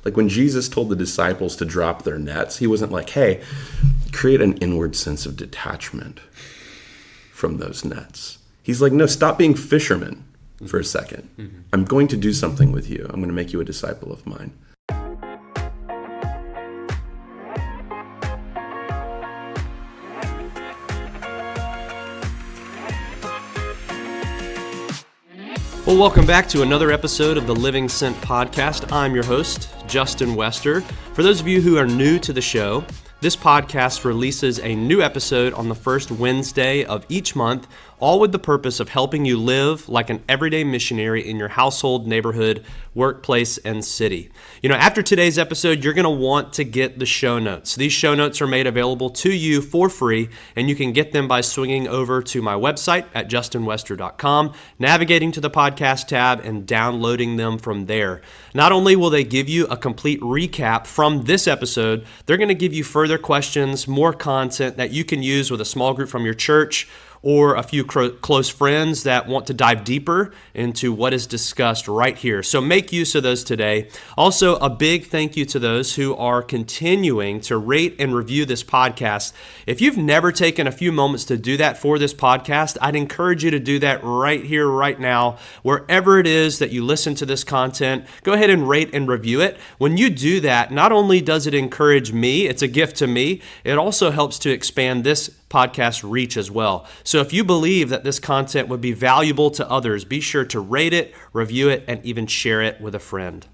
Like when Jesus told the disciples to drop their nets, he wasn't like, hey, create an inward sense of detachment from those nets. He's like, no, stop being fishermen for a second. Mm-hmm. I'm going to do something with you. I'm going to make you a disciple of mine. Well, welcome back to another episode of the Living Sent podcast. I'm your host, Justin Wester. For those of you who are new to the show, this podcast releases a new episode on the first Wednesday of each month, all with the purpose of helping you live like an everyday missionary in your household, neighborhood, workplace, and city. You know, after today's episode, you're going to want to get the show notes. These show notes are made available to you for free, and you can get them by swinging over to my website at justinwester.com, navigating to the podcast tab, and downloading them from there. Not only will they give you a complete recap from this episode, they're going to give you further questions, more content that you can use with a small group from your church or a few close friends that want to dive deeper into what is discussed right here. So make use of those today. Also, a big thank you to those who are continuing to rate and review this podcast. If you've never taken a few moments to do that for this podcast, I'd encourage you to do that right here, right now. Wherever it is that you listen to this content, go ahead and rate and review it. When you do that, not only does it encourage me, it's a gift to me, it also helps to expand this podcast reach as well. So if you believe that this content would be valuable to others, be sure to rate it, review it, and even share it with a friend.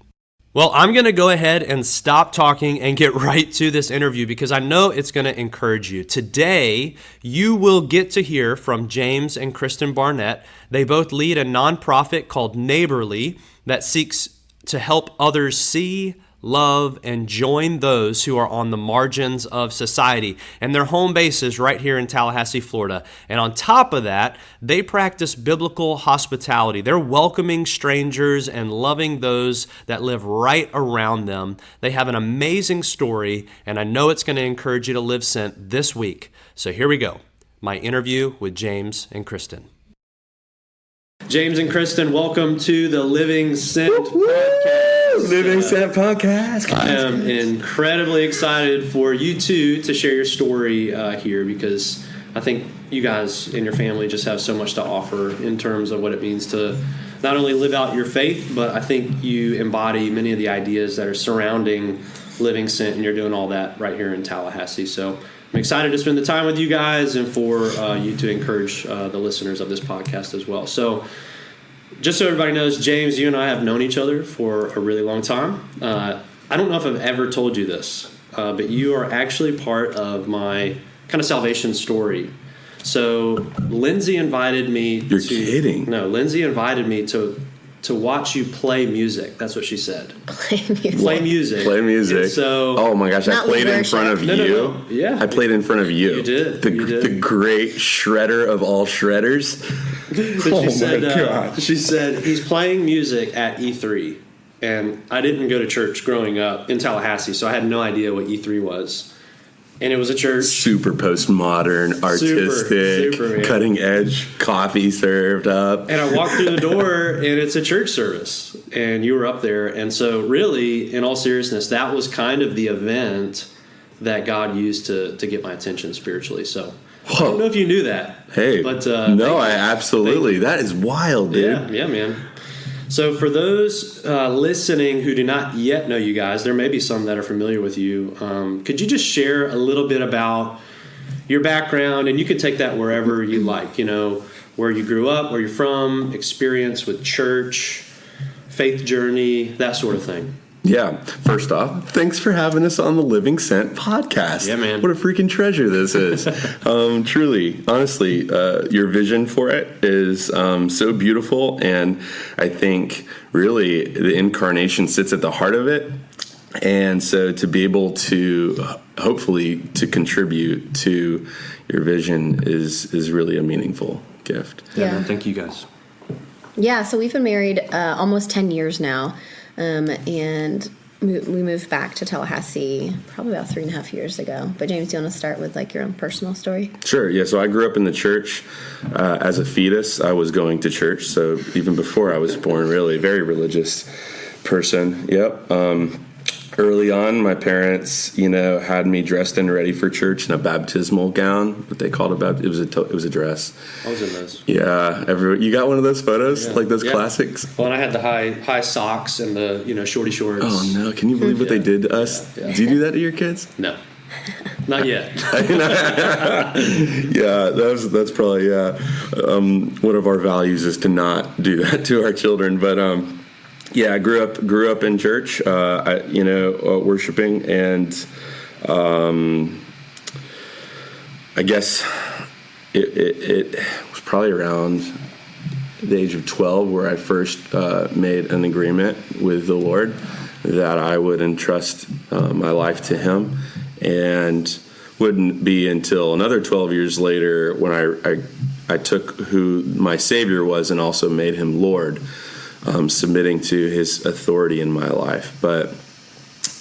Well, I'm going to go ahead and stop talking and get right to this interview because I know it's going to encourage you. Today, you will get to hear from James and Kristin Barnett. They both lead a nonprofit called Neighborly that seeks to help others see, love, and join those who are on the margins of society. And their home base is right here in Tallahassee, Florida. And on top of that, they practice biblical hospitality. They're welcoming strangers and loving those that live right around them. They have an amazing story, and I know it's going to encourage you to live sent this week. So here we go. My interview with James and Kristin. James and Kristin, welcome to the Living Sent podcast. Living Sent podcast. I am incredibly excited for you two to share your story here because I think you guys and your family just have so much to offer in terms of what it means to not only live out your faith, but I think you embody many of the ideas that are surrounding Living Sent, and you're doing all that right here in Tallahassee. So I'm excited to spend the time with you guys and for you to encourage the listeners of this podcast as well. So just so everybody knows, James, you and I have known each other for a really long time. I don't know if I've ever told you this, but you are actually part of my kind of salvation story. So Lindsay invited me You're kidding. No, Lindsay invited me to watch you play music. That's what she said. Play music. Play music. And so, oh my gosh, I played in front of you. No. Yeah. I played in front of you. You did. The great shredder of all shredders. So she said, he's playing music at E3. And I didn't go to church growing up in Tallahassee, so I had no idea what E3 was. And it was a church. Super postmodern, artistic, super, cutting edge, coffee served up. And I walked through the door, and it's a church service. And you were up there. And so really, in all seriousness, that was kind of the event that God used to get my attention spiritually. So I don't know if you knew that. Hey, but no, I absolutely. That is wild, dude. Yeah, man. So for those listening who do not yet know you guys, there may be some that are familiar with you. Could you just share a little bit about your background? And you can take that wherever you like, you know, where you grew up, where you're from, experience with church, faith journey, that sort of thing. Yeah. First off, thanks for having us on the Living Sent podcast. Yeah, man. What a freaking treasure this is. Truly, honestly, your vision for it is so beautiful. And I think really the incarnation sits at the heart of it. And so to be able to hopefully to contribute to your vision is really a meaningful gift. Yeah. Man, thank you guys. Yeah, so we've been married almost 10 years now. And we moved back to Tallahassee probably about 3.5 years ago. But James, do you want to start with like your own personal story? Sure. Yeah. So I grew up in the church as a fetus. I was going to church. So even before I was born, really very religious person. Yep. early on, my parents, had me dressed and ready for church in a baptismal gown, what they called it was a dress. I was in those. Yeah, you got one of those photos, Yeah. like those Yeah. classics. Well, and I had the high socks and the shorty shorts. Oh no! Can you believe what they did to us? Yeah. Do you do that to your kids? No, not yet. Yeah, that's probably one of our values is to not do that to our children. But I grew up in church, worshiping, and I guess it was probably around the age of 12 where I first made an agreement with the Lord that I would entrust my life to Him, and wouldn't be until another 12 years later when I took who my Savior was and also made Him Lord, submitting to His authority in my life. But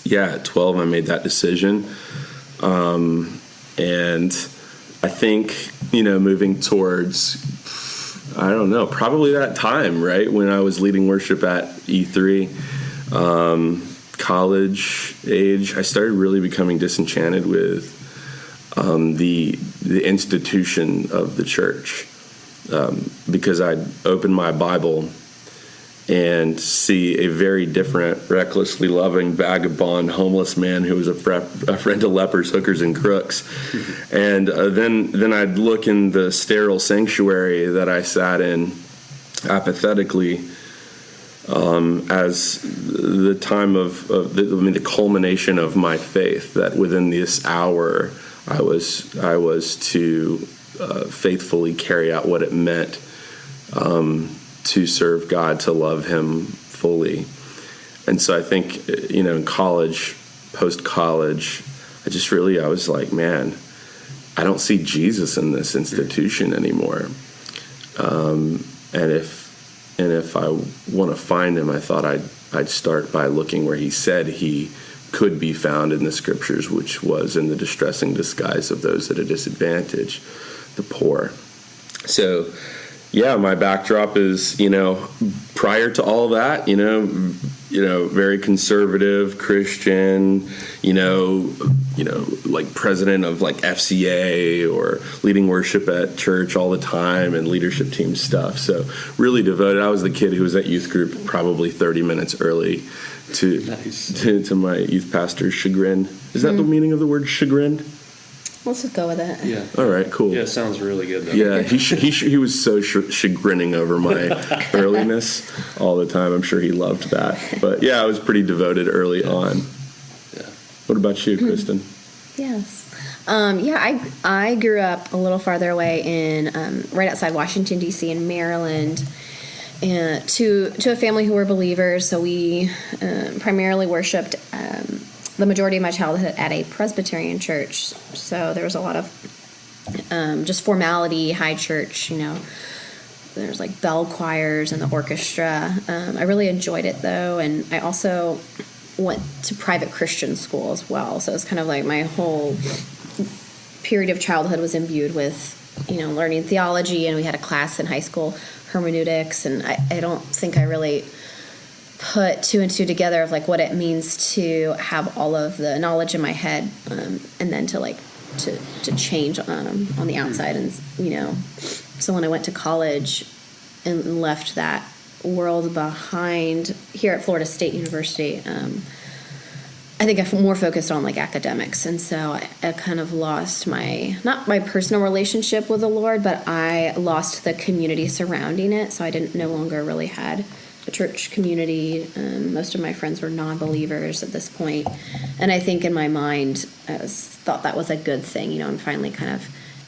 yeah, at 12 I made that decision, and I think moving towards, I don't know, probably that time, right, when I was leading worship at E3, college age, I started really becoming disenchanted with the institution of the church, because I'd open my Bible and see a very different, recklessly loving, vagabond, homeless man who was a friend to lepers, hookers, and crooks. And then I'd look in the sterile sanctuary that I sat in apathetically, as the time of the culmination of my faith, that within this hour I was to faithfully carry out what it meant to serve God, to love Him fully. And so I think, in college, post-college, I was like, man, I don't see Jesus in this institution anymore. And if I want to find Him, I thought I'd start by looking where He said He could be found in the Scriptures, which was in the distressing disguise of those at a disadvantage, the poor. So, yeah, my backdrop is, prior to all that, very conservative Christian, like president of like FCA or leading worship at church all the time and leadership team stuff. So really devoted. I was the kid who was at youth group probably 30 minutes early to my youth pastor's chagrin. Is that the meaning of the word chagrin? Let's just go with it. Yeah. All right, cool. Yeah, it sounds really good, though. Yeah, he was so chagrining over my earliness all the time. I'm sure he loved that. But yeah, I was pretty devoted early on. Yeah. What about you, Kristin? Yes. I grew up a little farther away in right outside Washington, D.C. in Maryland, and to a family who were believers. So we primarily worshipped the majority of my childhood at a Presbyterian church. So there was a lot of just formality, high church, there's like bell choirs and the orchestra. I really enjoyed it though. And I also went to private Christian school as well. So it's kind of like my whole period of childhood was imbued with, learning theology, and we had a class in high school, hermeneutics. And I don't think I really put two and two together of like what it means to have all of the knowledge in my head, and then to change on the outside. And so when I went to college and left that world behind here at Florida State University, I think I'm more focused on like academics, and so I kind of lost not my personal relationship with the Lord, but I lost the community surrounding it. So I no longer really had a church community. Most of my friends were non-believers at this point, and I think in my mind I thought that was a good thing. I'm finally kind of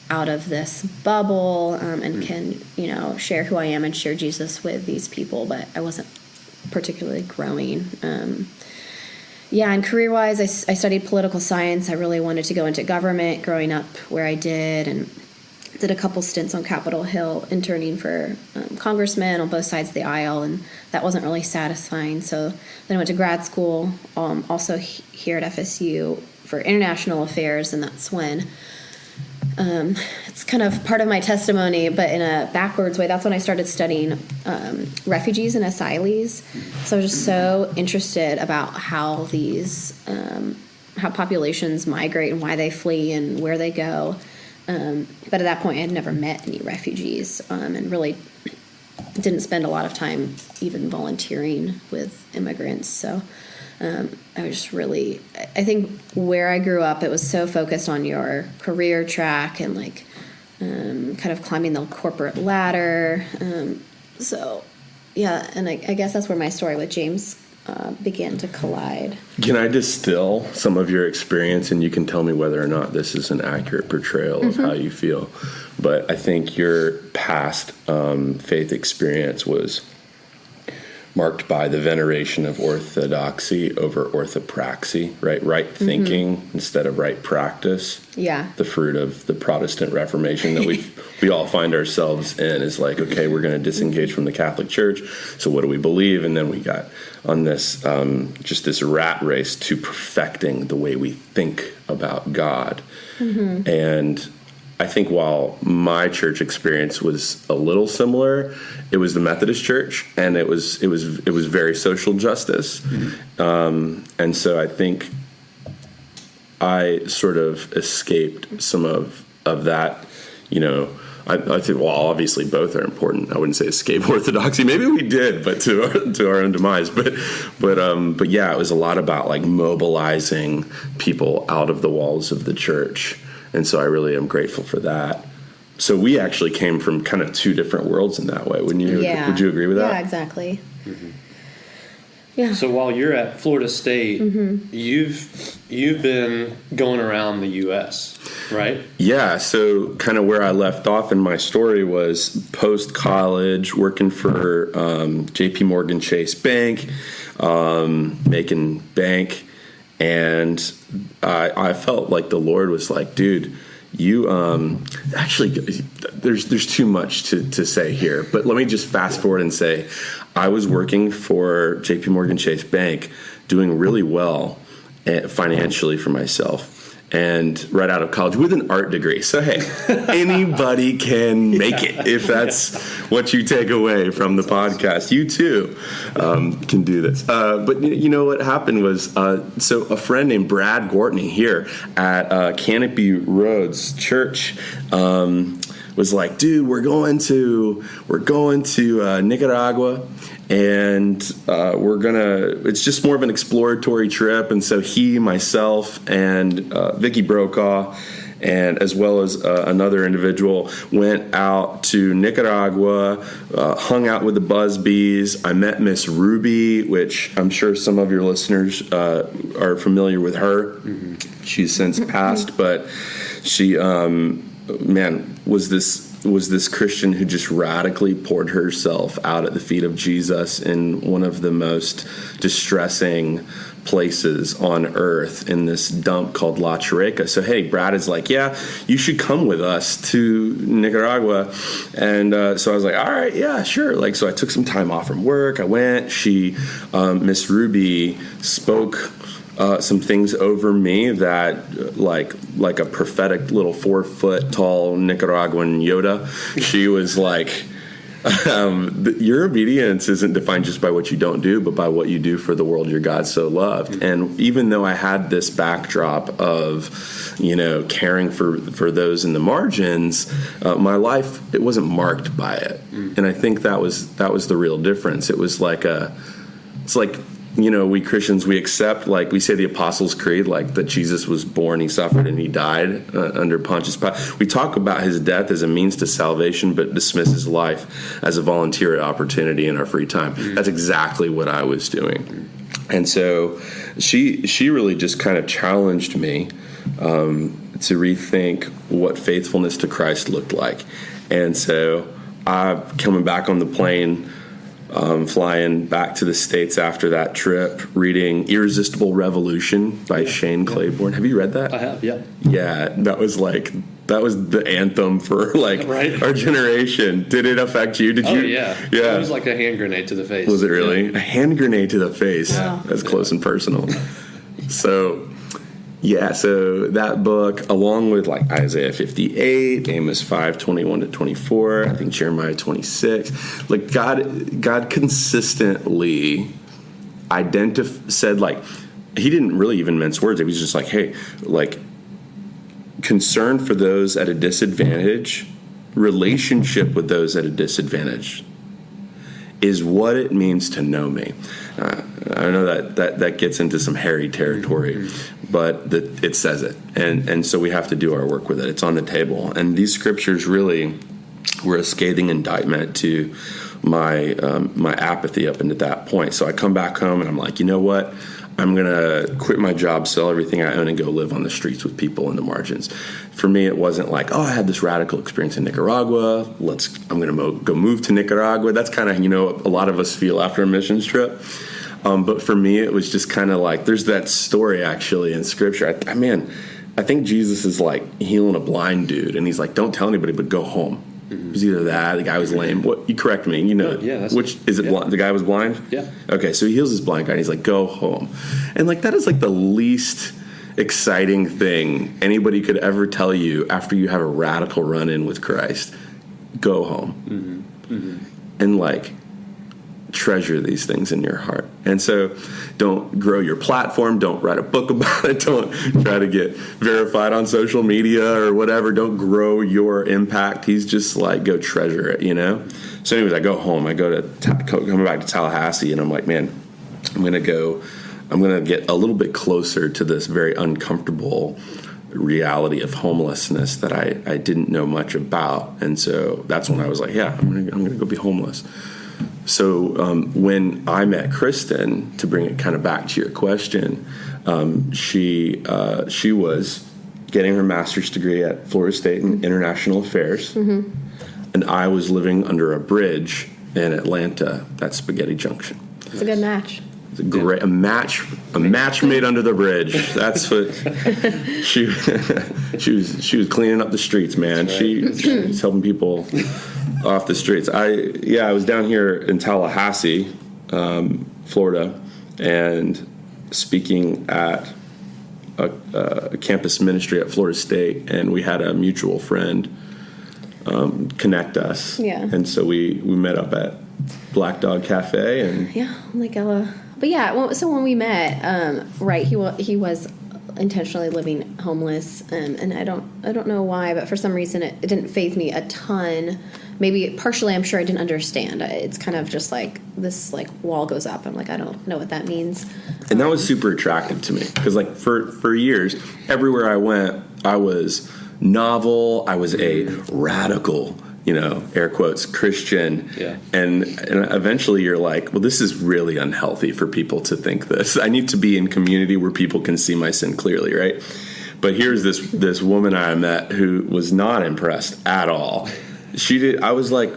out of this bubble, and can share who I am and share Jesus with these people, but I wasn't particularly growing. And career-wise, I studied political science. I really wanted to go into government growing up where I did, and did a couple stints on Capitol Hill interning for congressmen on both sides of the aisle, and that wasn't really satisfying. So then I went to grad school, also here at FSU for international affairs, and that's when it's kind of part of my testimony, but in a backwards way. That's when I started studying refugees and asylees. So I was just so interested about how these, how populations migrate and why they flee and where they go. But at that point, I had never met any refugees, and really didn't spend a lot of time even volunteering with immigrants. So I was just really, I think where I grew up, it was so focused on your career track and like kind of climbing the corporate ladder. So yeah, and I guess that's where my story with James began to collide. Can I distill some of your experience, and you can tell me whether or not this is an accurate portrayal of how you feel? But I think your past faith experience was marked by the veneration of orthodoxy over orthopraxy, right thinking instead of right practice. Yeah. The fruit of the Protestant Reformation that we all find ourselves in is like, okay, we're going to disengage from the Catholic Church, so what do we believe? And then we got on this just this rat race to perfecting the way we think about God. And I think while my church experience was a little similar, it was the Methodist Church, and it was very social justice. And so I think I sort of escaped some of that. You know, I think, well, obviously both are important. I wouldn't say escape orthodoxy. Maybe we did, but to our own demise. But yeah, it was a lot about like mobilizing people out of the walls of the church. And so I really am grateful for that. So we actually came from kind of two different worlds in that way, wouldn't you? Yeah. Would you agree with that? Yeah, exactly. Yeah. So while you're at Florida State, you've been going around the U.S., right? Yeah. So kind of where I left off in my story was post-college, working for J.P. Morgan Chase Bank, making bank. And I felt like the Lord was like, dude, you actually, there's too much to say here. But let me just fast forward and say, I was working for JP Morgan Chase Bank, doing really well financially for myself. And right out of college with an art degree. So, hey, anybody can make it if that's what you take away from the podcast. You, too, can do this. But you know what happened was, so a friend named Brad Gortney here at Canopy Roads Church was like, dude, we're going to Nicaragua. And it's just more of an exploratory trip. And so he, myself, and Vicky Brokaw, and as well as another individual, went out to Nicaragua, hung out with the Busbys. I met Miss Ruby, which I'm sure some of your listeners are familiar with her. She's since passed, but she, was this Christian who just radically poured herself out at the feet of Jesus in one of the most distressing places on earth, in this dump called La Chureca. So, hey, Brad is like, yeah, you should come with us to Nicaragua. And so I was like, all right, yeah, sure. Like, so I took some time off from work. I went. Miss Ruby spoke some things over me that like a prophetic little 4 foot tall Nicaraguan Yoda. She was like, your obedience isn't defined just by what you don't do, but by what you do for the world your God so loved. And even though I had this backdrop of, caring for those in the margins, my life, it wasn't marked by it. And I think that was the real difference. It was like we Christians, we accept, like we say the Apostles' Creed, like that Jesus was born, he suffered, and he died under Pontius Pilate. We talk about his death as a means to salvation, but dismiss his life as a volunteer opportunity in our free time. That's exactly what I was doing. And so she really just kind of challenged me to rethink what faithfulness to Christ looked like. And so I'm coming back on the plane, flying back to the States after that trip, reading Irresistible Revolution by Shane Claiborne. Have you read that? I have, yeah. Yeah, that was the anthem for our generation. Did it affect you? Did you? Yeah. It was like a hand grenade to the face. Was it really? Yeah. A hand grenade to the face. Wow. That's close and personal. So, Yeah, so that book, along with like Isaiah 58, Amos 5:21-24, I think Jeremiah 26, like God consistently said, like, he didn't really even mince words. He was just like, hey, like, concern for those at a disadvantage, relationship with those at a disadvantage is what it means to know me. I know that gets into some hairy territory, but it says it. And so we have to do our work with it. It's on the table. And these scriptures really were a scathing indictment to my apathy up until that point. So I come back home and I'm like, you know what? I'm going to quit my job, sell everything I own, and go live on the streets with people in the margins. For me, it wasn't like, oh, I had this radical experience in Nicaragua. I'm going to go move to Nicaragua. That's kind of, a lot of us feel after a missions trip. But for me, it was just kind of like, there's that story actually in Scripture. I think Jesus is like healing a blind dude, and he's like, don't tell anybody, but go home. Mm-hmm. It was either that, the guy was lame. What, you correct me, which is it? Yeah. The guy was blind? Yeah. Okay, so he heals this blind guy, and he's like, go home. And like, that is like the least exciting thing anybody could ever tell you after you have a radical run-in with Christ. Go home. Mm-hmm. Mm-hmm. And like, treasure these things in your heart. And so don't grow your platform. Don't write a book about it. Don't try to get verified on social media or whatever. Don't grow your impact. He's just like, go treasure it, So anyways, I go home. I come back to Tallahassee, and I'm like, man, I'm going to get a little bit closer to this very uncomfortable reality of homelessness that I didn't know much about. And so that's when I was like, yeah, I'm going to go be homeless. So when I met Kristin, to bring it kind of back to your question, she was getting her master's degree at Florida State in International Affairs, mm-hmm. and I was living under a bridge in Atlanta at Spaghetti Junction. It's a good match. It's a match made under the bridge. That's what she was cleaning up the streets, man. Right. She was helping people off the streets. I was down here in Tallahassee, Florida, and speaking at a campus ministry at Florida State, and we had a mutual friend connect us. Yeah. And so we met up at Black Dog Cafe, and but yeah, so when we met, right, he was intentionally living homeless, and I don't know why, but for some reason it didn't faze me a ton. Maybe partially, I'm sure I didn't understand. It's kind of just like this, like, wall goes up. I'm like, I don't know what that means. And that was super attractive to me because, like, for years, everywhere I went, I was novel. I was a radical, air quotes, Christian. Yeah. And eventually you're like, well, this is really unhealthy for people to think this. I need to be in community where people can see my sin clearly, right? But here's this woman I met who was not impressed at all. I was like,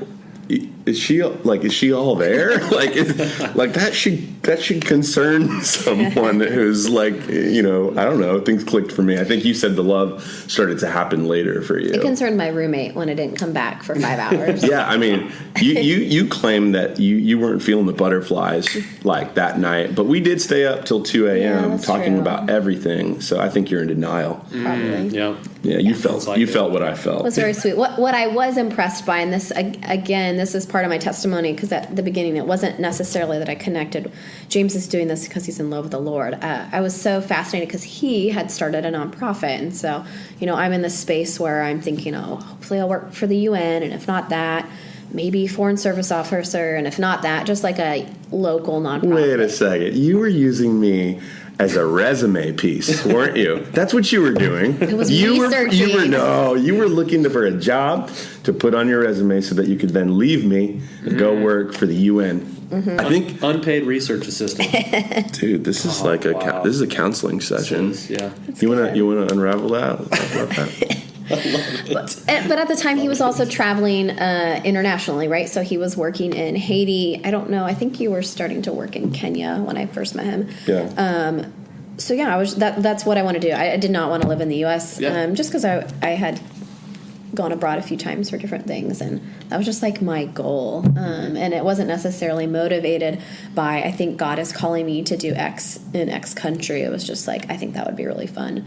is she all there? like that should concern someone who's like, I don't know, things clicked for me. I think you said the love started to happen later for you. It concerned my roommate when I didn't come back for 5 hours. Yeah, I mean, you claimed that you weren't feeling the butterflies like that night, but we did stay up till 2 a.m. talking about everything. So I think you're in denial. Probably. Yeah. Yeah, you felt what I felt. It was very sweet. What I was impressed by, and this is part of my testimony, because at the beginning it wasn't necessarily that I connected. James is doing this because he's in love with the Lord. I was so fascinated because he had started a nonprofit, and so I'm in this space where I'm thinking, hopefully I'll work for the UN, and if not that, maybe foreign service officer, and if not that, just like a local nonprofit. Wait a second, you were using me as a resume piece, weren't you? That's what you were doing. It was researching. You were looking for a job to put on your resume so that you could then leave me and go work for the UN. Mm-hmm. I think unpaid research assistant. Dude, this is this is a counseling session. Yeah. You want to unravel that? Let's talk about that. But at the time, he was also traveling internationally, right? So he was working in Haiti. I don't know. I think you were starting to work in Kenya when I first met him. Yeah. So yeah, that's what I want to do. I did not want to live in the U.S. Just because I had gone abroad a few times for different things, and that was just like my goal. And it wasn't necessarily motivated by, I think God is calling me to do X in X country. It was just like, I think that would be really fun.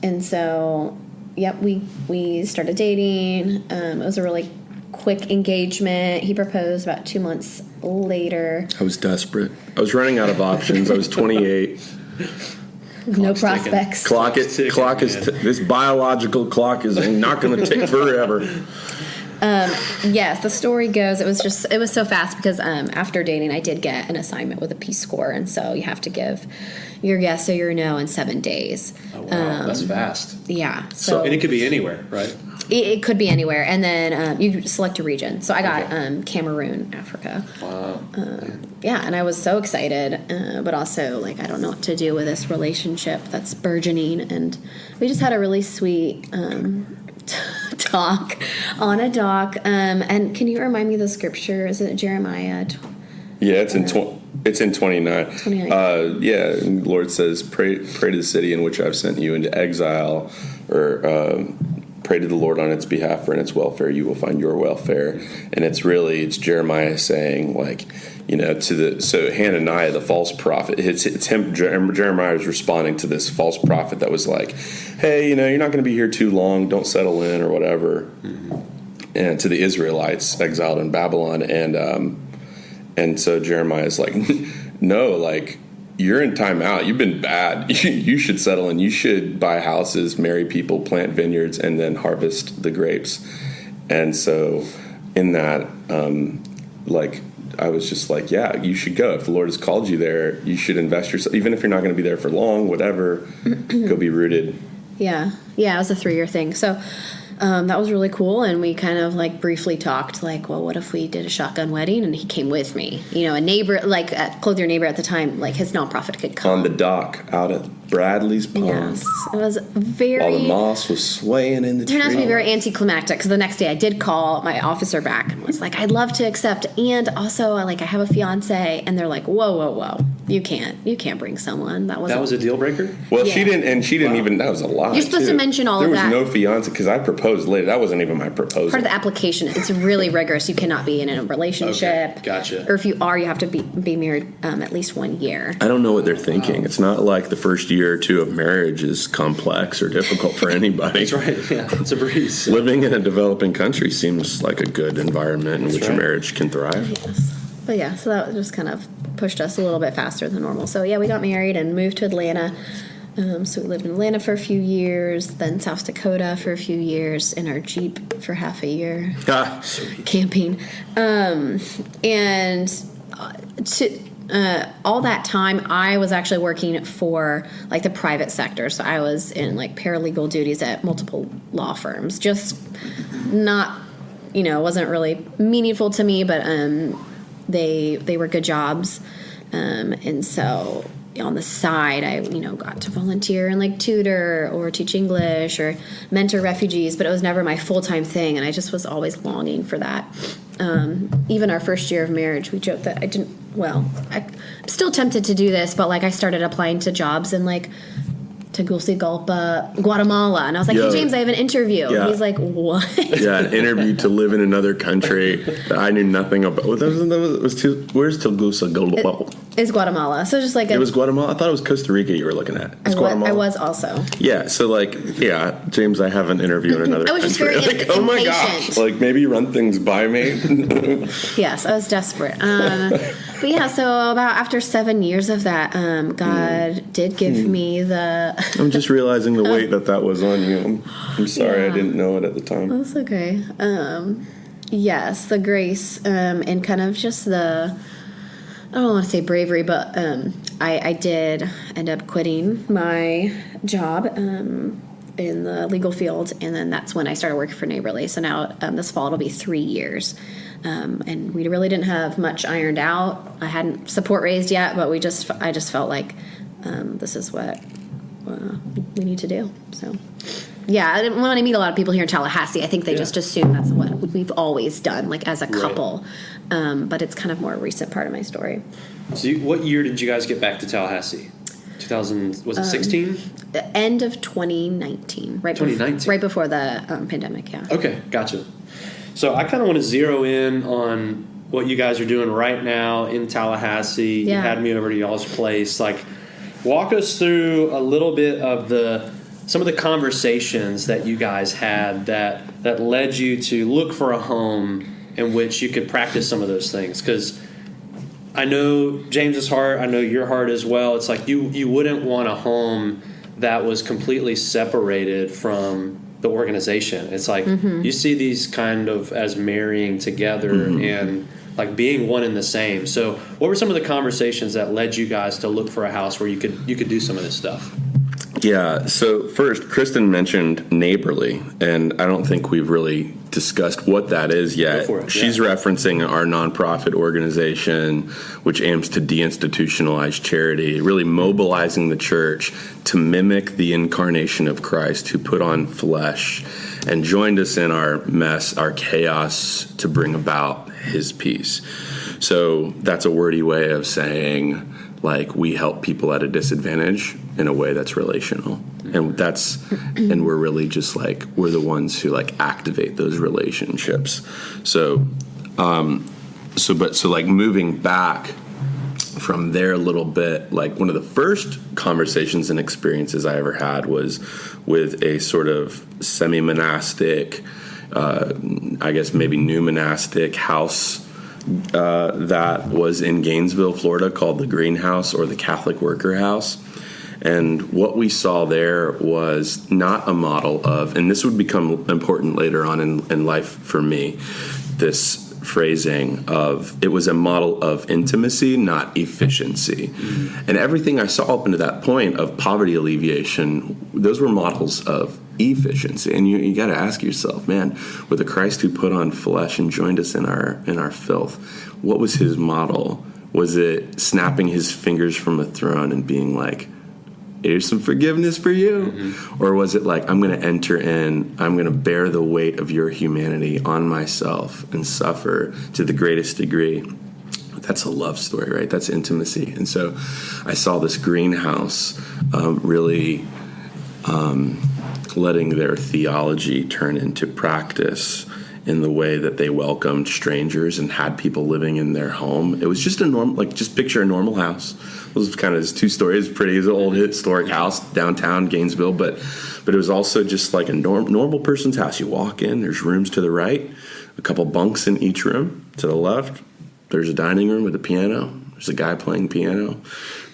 And so, yep, we started dating. It was a really quick engagement. He proposed about 2 months later. I was desperate. I was running out of options. I was 28. No prospects. This biological clock is not going to tick forever. Yes, the story goes, it was so fast because after dating, I did get an assignment with a Peace Corps, and so you have to give your yes or your no in 7 days. Oh, wow. That's fast. Yeah. And it could be anywhere, right? It could be anywhere, and then you select a region. So I got Cameroon, Africa. Wow. Yeah, and I was so excited, but also like I don't know what to do with this relationship that's burgeoning, and we just had a really sweet talk on a dock. And can you remind me of the scripture? Is it Jeremiah? Yeah, it's in 29. 29. Yeah, and the Lord says, pray to the city in which I've sent you into exile, or pray to the Lord on its behalf, for in its welfare you will find your welfare. And it's Jeremiah saying, like, so Hananiah, the false prophet, it's him. Jeremiah is responding to this false prophet that was like, hey, you're not going to be here too long, don't settle in or whatever. And to the Israelites exiled in Babylon, and so Jeremiah's like, no, like, you're in timeout. You've been bad. You should settle in. You should buy houses, marry people, plant vineyards, and then harvest the grapes. And so in that, I was just like, yeah, you should go. If the Lord has called you there, you should invest yourself. Even if you're not going to be there for long, whatever, go be rooted. Yeah. Yeah, it was a 3-year thing. So that was really cool, and we kind of like briefly talked like, well, what if we did a shotgun wedding and he came with me? A neighbor, like a Clothe Your Neighbor at the time, like his nonprofit could come. On the dock out at Bradley's Pond. Yes, it was very... While the moss was swaying in the tree. It turned out to be very anticlimactic, because the next day I did call my officer back and was like, I'd love to accept, and also like I have a fiance, and they're like, whoa, you can't bring someone. That was a deal breaker? Well, yeah. She didn't even, that was a lie. You're supposed to mention all of that. There was no fiance, because I proposed later. That wasn't even my proposal. Part of the application, it's really rigorous. You cannot be in a relationship. Okay, gotcha. Or if you are, you have to be married at least 1 year. I don't know what they're thinking. Wow. It's not like the first year or two of marriage is complex or difficult for anybody. That's right. Yeah, it's a breeze. Living in a developing country seems like a good environment in which a marriage can thrive. Yes. But yeah, so that just kind of pushed us a little bit faster than normal. So yeah, we got married and moved to Atlanta. So we lived in Atlanta for a few years, then South Dakota for a few years, in our Jeep for half a year, camping. All that time, I was actually working for like the private sector. So I was in like paralegal duties at multiple law firms. Just not, wasn't really meaningful to me, but they were good jobs, and so on the side, I got to volunteer and like tutor or teach English or mentor refugees, but it was never my full-time thing, and I just was always longing for that. Even our first year of marriage, we joked that I'm still tempted to do this, but like I started applying to jobs in like Tegucigalpa, Guatemala, and I was like, hey James, I have an interview. Yeah. And he's like, what? Yeah, an interview to live in another country that I knew nothing about. Where's Tegucigalpa? It's Guatemala. So just like it was Guatemala? I thought it was Costa Rica you were looking at. It's Guatemala. I was also. Yeah, so like, James, I have an interview in another country. I was just very impatient. Oh my gosh, like maybe you run things by me. Yes, I was desperate. But yeah, so about after 7 years of that, God did give me the... I'm just realizing the weight that was on you. I'm sorry, I didn't know it at the time. That's okay. Yes, the grace and kind of just the... I don't want to say bravery, but I did end up quitting my job in the legal field, and then that's when I started working for Neighborly. So now this fall it'll be 3 years. And we really didn't have much ironed out. I hadn't support raised yet, but I just felt like this is what we need to do. So, yeah, when I meet a lot of people here in Tallahassee, I think they just assume that's what we've always done, like as a couple. But it's kind of more a recent part of my story. So what year did you guys get back to Tallahassee? 2000, was it 16? The end of 2019. 2019. Right before the pandemic, yeah. Okay, gotcha. So I kind of want to zero in on what you guys are doing right now in Tallahassee. Yeah. You had me over to y'all's place. Like, walk us through a little bit of some of the conversations that you guys had that led you to look for a home in which you could practice some of those things. Because I know James's heart, I know your heart as well. It's like you wouldn't want a home that was completely separated from the organization. It's like you see these kind of as marrying together and like being one and the same. So what were some of the conversations that led you guys to look for a house where you could do some of this stuff? Yeah, so first, Kristin mentioned neighborly, and I don't think we've really discussed what that is yet. Go for it, She's referencing our nonprofit organization, which aims to deinstitutionalize charity, really mobilizing the church to mimic the incarnation of Christ, who put on flesh and joined us in our mess, our chaos, to bring about his peace. So that's a wordy way of saying, like, we help people at a disadvantage in a way that's relational. And we're really just like, we're the ones who like activate those relationships. So like moving back from there a little bit, like one of the first conversations and experiences I ever had was with a sort of semi-monastic, I guess maybe new monastic house that was in Gainesville, Florida, called the Greenhouse or the Catholic Worker House. And what we saw there was not a model of, and this would become important later on in life for me, this phrasing of, it was a model of intimacy, not efficiency. And everything I saw up until that point of poverty alleviation, those were models of efficiency. And you got to ask yourself, man, with a Christ who put on flesh and joined us in our filth, what was his model? Was it snapping his fingers from a throne and being like, here's some forgiveness for you? Or was it like, I'm going to enter in, I'm going to bear the weight of your humanity on myself and suffer to the greatest degree? That's a love story, right? That's intimacy. And so I saw this greenhouse really letting their theology turn into practice in the way that they welcomed strangers and had people living in their home. It was just a normal, like, just picture a normal house. It was kind of 2 stories, pretty. It was an old historic house downtown Gainesville, but it was also just like a normal person's house. You walk in, there's rooms to the right, a couple bunks in each room. To the left, there's a dining room with a piano. There's a guy playing piano.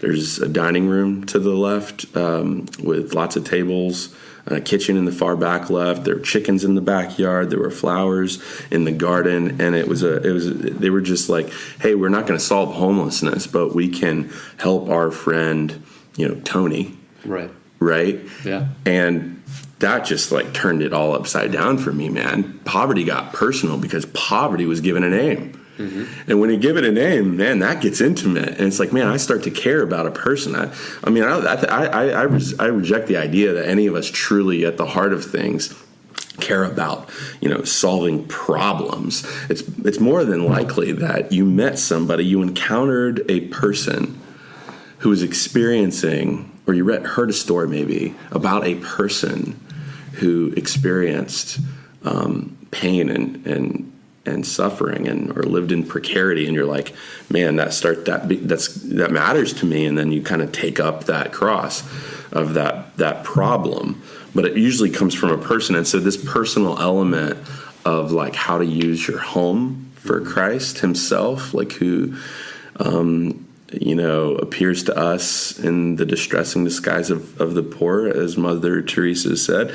There's a dining room to the left with lots of tables. A kitchen in the far back left. There were chickens in the backyard. There were flowers in the garden, and they were just like, hey, we're not going to solve homelessness, but we can help our friend, Tony. Right. Yeah. And that just like turned it all upside down for me, man. Poverty got personal because poverty was given a name. And when you give it a name, man, that gets intimate. And it's like, man, I start to care about a person. I reject the idea that any of us truly at the heart of things care about, solving problems. It's more than likely that you met somebody, you encountered a person who was experiencing, or you heard a story maybe about a person who experienced pain and suffering or lived in precarity, and you're like, man, that matters to me. And then you kind of take up that cross of that problem, but it usually comes from a person. And so this personal element of like how to use your home for Christ himself, like who appears to us in the distressing disguise of the poor, as Mother Teresa said,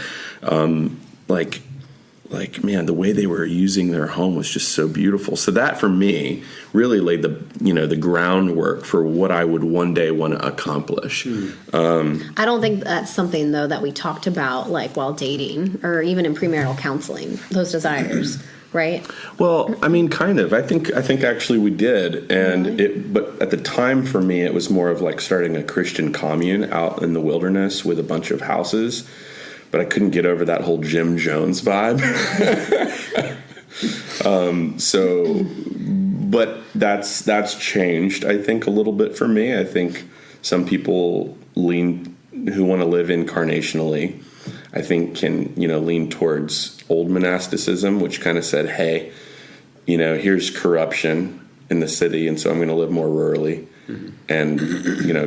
like, man, the way they were using their home was just so beautiful. So that, for me, really laid the groundwork for what I would one day want to accomplish. I don't think that's something, though, that we talked about, like, while dating or even in premarital counseling, those desires, right? Well, I mean, kind of. I think actually we did. And really? But at the time, for me, it was more of like starting a Christian commune out in the wilderness with a bunch of houses. But I couldn't get over that whole Jim Jones vibe. But that's changed, I think, a little bit for me. I think Some people who want to live incarnationally, I think can, lean towards old monasticism, which kind of said, hey, here's corruption in the city, and so I'm going to live more rurally and,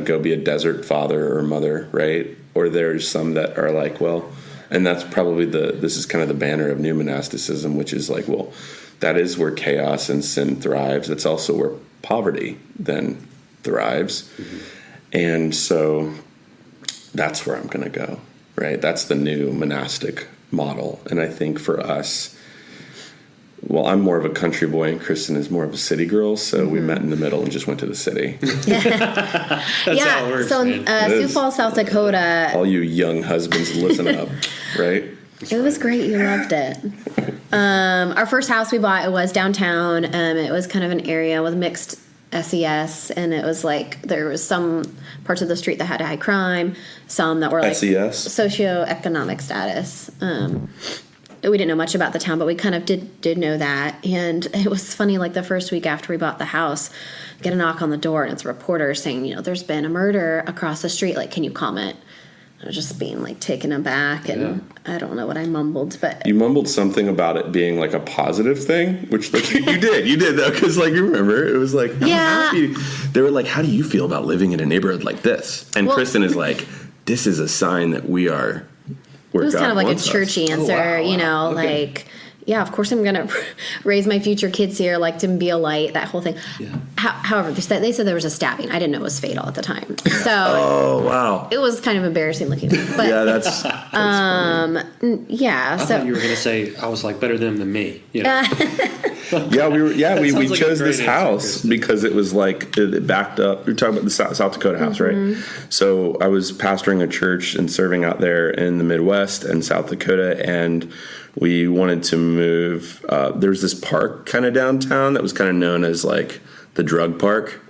go be a desert father or mother, right? Or there's some that are like, well, and that's probably this is kind of the banner of new monasticism, which is like, well, that is where chaos and sin thrives. It's also where poverty then thrives. And so that's where I'm going to go, right? That's the new monastic model. And I think for us, well, I'm more of a country boy and Kristin is more of a city girl, so we met in the middle and just went to the city. That's how it works, so Sioux Falls, South Dakota. All you young husbands, listen up, right? It was great. You loved it. Our first house we bought, it was downtown. It was kind of an area with mixed SES, and it was like there was some parts of the street that had high crime, some that were like SES? socioeconomic status. We didn't know much about the town, but we kind of did know that. And it was funny, like the first week after we bought the house, get a knock on the door, and it's a reporter saying, there's been a murder across the street. Like, can you comment? I was just being like taken aback, and I don't know what I mumbled, but you mumbled something about it being like a positive thing, which like you did though, because like you remember it was like they were like, how do you feel about living in a neighborhood like this? And Kristin is like, this is a sign that we are. It was kind of like a churchy answer, like, yeah, of course I'm going to raise my future kids here, like to be a light, that whole thing. Yeah. However, they said there was a stabbing. I didn't know it was fatal at the time. So oh, wow. It was kind of embarrassing looking. But, yeah, that's I thought you were going to say I was like better than me. We chose this house because it was like it backed up. You're talking about the South Dakota house, right? So I was pastoring a church and serving out there in the Midwest and South Dakota, and we wanted to move. There's this park kind of downtown that was kind of known as like the drug park.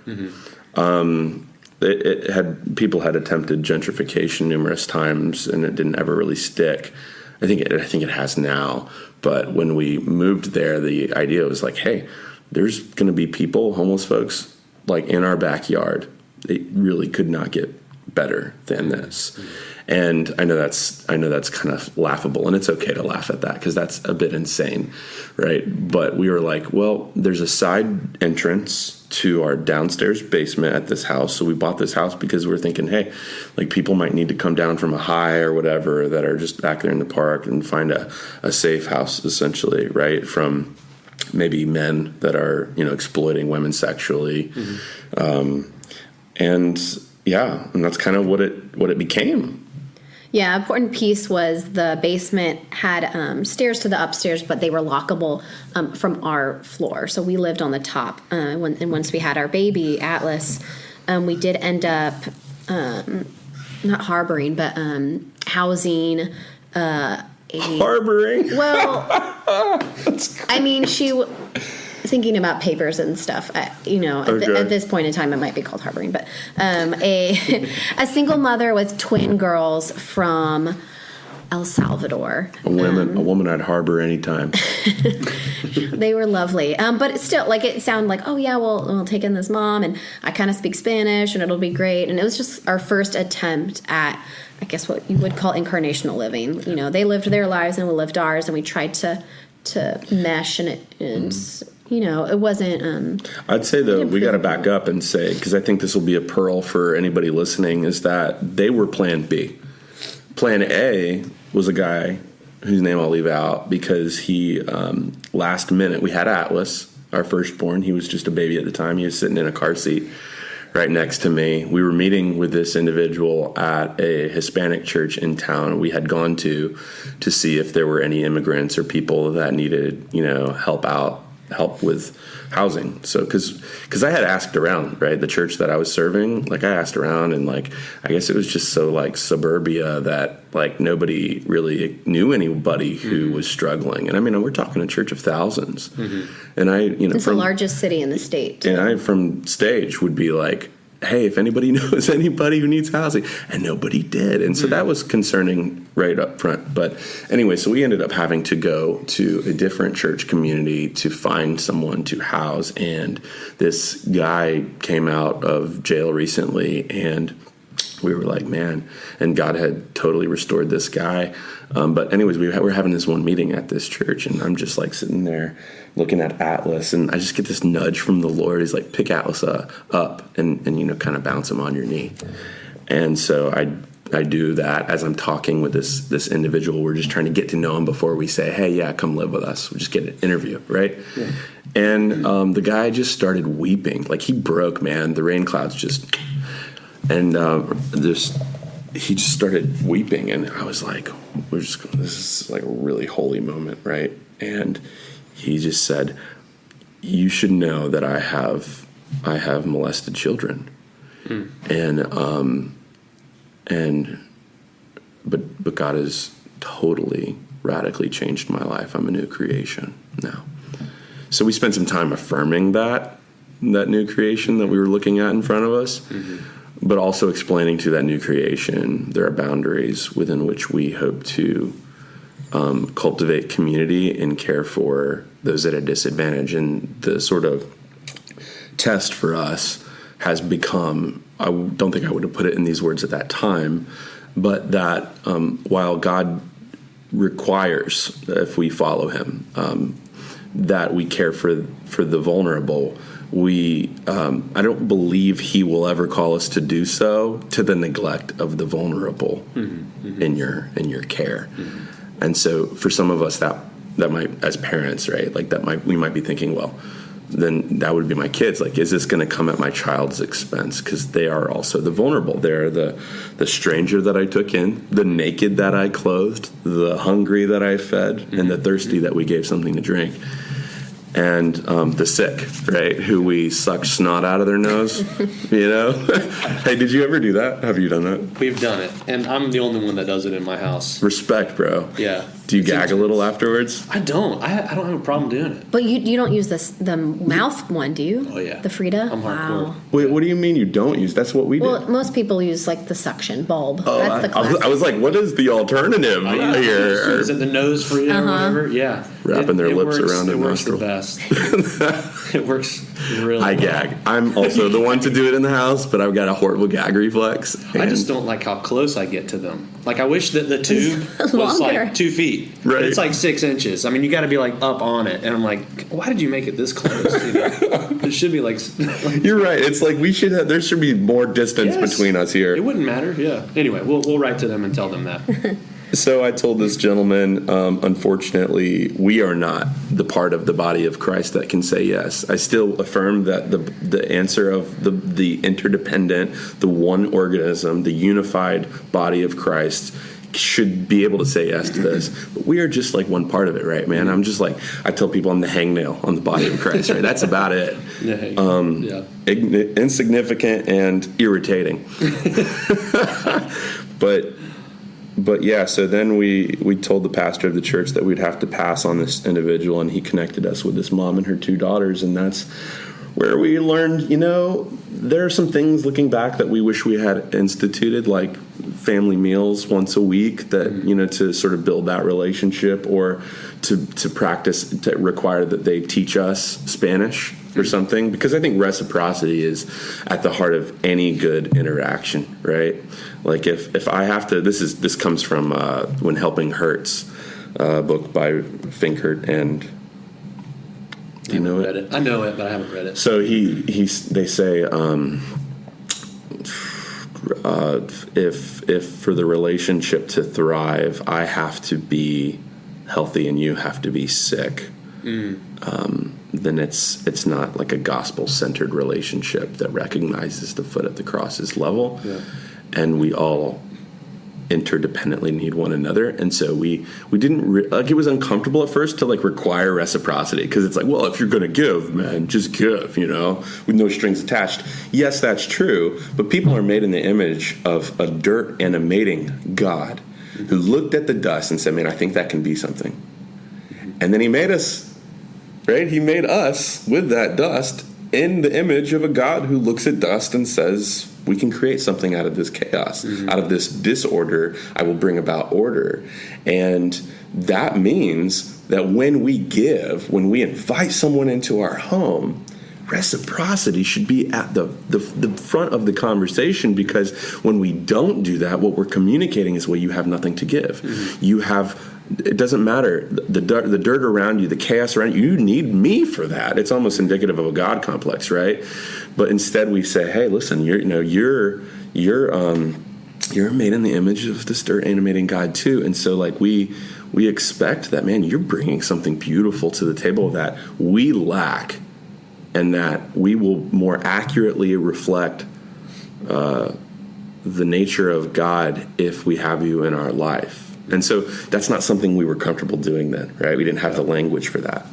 People had attempted gentrification numerous times, and it didn't ever really stick. I think it has now. But when we moved there, the idea was like, hey, there's going to be people, homeless folks, like in our backyard. They really could not get better than this. And I know that's kind of laughable, and it's okay to laugh at that because that's a bit insane, right? But we were like, well, there's a side entrance to our downstairs basement at this house. So we bought this house because we were thinking, hey, like people might need to come down from a high or whatever that are just back there in the park and find a safe house, essentially, right, from maybe men that are, exploiting women sexually. And that's kind of what it became. Yeah, important piece was the basement had stairs to the upstairs, but they were lockable from our floor. So we lived on the top. And once we had our baby, Atlas, we did end up not harboring, but housing harboring? Well, I mean, thinking about papers and stuff, at this point in time, it might be called harboring, but a single mother with twin girls from El Salvador. A woman I'd harbor anytime. They were lovely, but still, like it sounded like, oh yeah, we'll take in this mom, and I kind of speak Spanish, and it'll be great. And it was just our first attempt at, I guess, what you would call incarnational living. They lived their lives and we lived ours, and we tried to mesh, and it wasn't. I'd say, though, we got to back up and say, because I think this will be a pearl for anybody listening, is that they were Plan B. Plan A was a guy whose name I'll leave out because he, last minute, we had Atlas, our firstborn. He was just a baby at the time. He was sitting in a car seat right next to me. We were meeting with this individual at a Hispanic church in town we had gone to see if there were any immigrants or people that needed, help with housing. So because I had asked around, right, the church that I was serving, like I asked around, and like I guess it was just so like suburbia that like nobody really knew anybody who was struggling. And I mean, we're talking a church of thousands. And I, it's the largest city in the state. And I from stage would be like, hey, if anybody knows anybody who needs housing, and nobody did. And so that was concerning right up front. But anyway, so we ended up having to go to a different church community to find someone to house. And this guy came out of jail recently, and we were like, man, and God had totally restored this guy. But anyways, we were having this one meeting at this church, and I'm just like sitting there looking at Atlas, and I just get this nudge from the Lord. He's like, pick Atlas up and kind of bounce him on your knee. And so I do that as I'm talking with this individual. We're just trying to get to know him before we say, hey, yeah, come live with us. We just get an interview, right? Yeah. And the guy just started weeping. Like, he broke, man. The rain clouds just... And he just started weeping, and I was like, this is like a really holy moment, right? And he just said, you should know that I have molested children. But God has totally, radically changed my life. I'm a new creation now. So we spent some time affirming that new creation that we were looking at in front of us. But also explaining to that new creation there are boundaries within which we hope to cultivate community and care for those at a disadvantage. And the sort of test for us has become, I don't think I would have put it in these words at that time, but that while God requires, if we follow him, that we care for the vulnerable, I don't believe he will ever call us to do so to the neglect of the vulnerable in your care. And so for some of us that might, as parents, right, like we might be thinking, well, then that would be my kids. Like, is this going to come at my child's expense? Because they are also the vulnerable. They're the stranger that I took in, the naked that I clothed, the hungry that I fed, and the thirsty that we gave something to drink. And the sick, right, who we suck snot out of their nose, Hey, did you ever do that? Have you done that? We've done it, and I'm the only one that does it in my house. Respect, bro. Yeah. Do you gag a little afterwards? I don't. I don't have a problem doing it. But you don't use the mouth one, do you? Oh, yeah. The Frida? I'm hardcore. Wow. Wait, what do you mean you don't use? That's what we do. Well, most people use like the suction bulb. Oh, That's the classic. I was like, what is the alternative here? Is it the nose Frida or whatever? Yeah. Wrapping their lips around their nostril. It works nostril. the best. It works really I well. gag. I'm also the one to do it in the house, but I've got a horrible gag reflex. I just don't like how close I get to them. Like, I wish that the tube was like 2 feet. Right. It's like 6 inches. I mean, you got to be like up on it. And I'm like, why did you make it this close? It should be like You're right. It's like there should be more distance between us here. It wouldn't matter. Yeah. Anyway, we'll write to them and tell them that. So I told this gentleman, unfortunately, we are not the part of the body of Christ that can say yes. I still affirm that the answer of the interdependent, the one organism, the unified body of Christ should be able to say yes to this. But we are just like one part of it, right, man? I'm just like, I tell people I'm the hangnail on the body of Christ, right? That's about it. Insignificant and irritating. But yeah, so then we told the pastor of the church that we'd have to pass on this individual, and he connected us with this mom and her 2 daughters, and that's where we learned, there are some things looking back that we wish we had instituted, like family meals once a week that, to sort of build that relationship, or to practice, to require that they teach us Spanish or something, because I think reciprocity is at the heart of any good interaction, right? Like if I have to, this comes from When Helping Hurts, a book by Finkert, and do you know it? I know it, but I haven't read it. So they say if for the relationship to thrive, I have to be healthy and you have to be sick. Then it's not like a gospel-centered relationship that recognizes the foot at the cross's level, and we all interdependently need one another. And so we didn't like, it was uncomfortable at first to like require reciprocity, because it's like, well, if you're going to give, man, just give, with no strings attached. Yes, that's true, but people are made in the image of a dirt animating God who looked at the dust and said, man, I think that can be something. And then he made us. Right? He made us with that dust, in the image of a God who looks at dust and says, we can create something out of this chaos, out of this disorder. I will bring about order. And that means that when we give, when we invite someone into our home, reciprocity should be at the front of the conversation, because when we don't do that, what we're communicating is, well, you have nothing to give. You have, it doesn't matter, the dirt around you, the chaos around you, you need me for that. It's almost indicative of a God complex, right? But instead we say, hey, listen, you're made in the image of this dirt animating God too. And so like we expect that, man, you're bringing something beautiful to the table that we lack, and that we will more accurately reflect the nature of God if we have you in our life. And so that's not something we were comfortable doing then, right? We didn't have the language for that.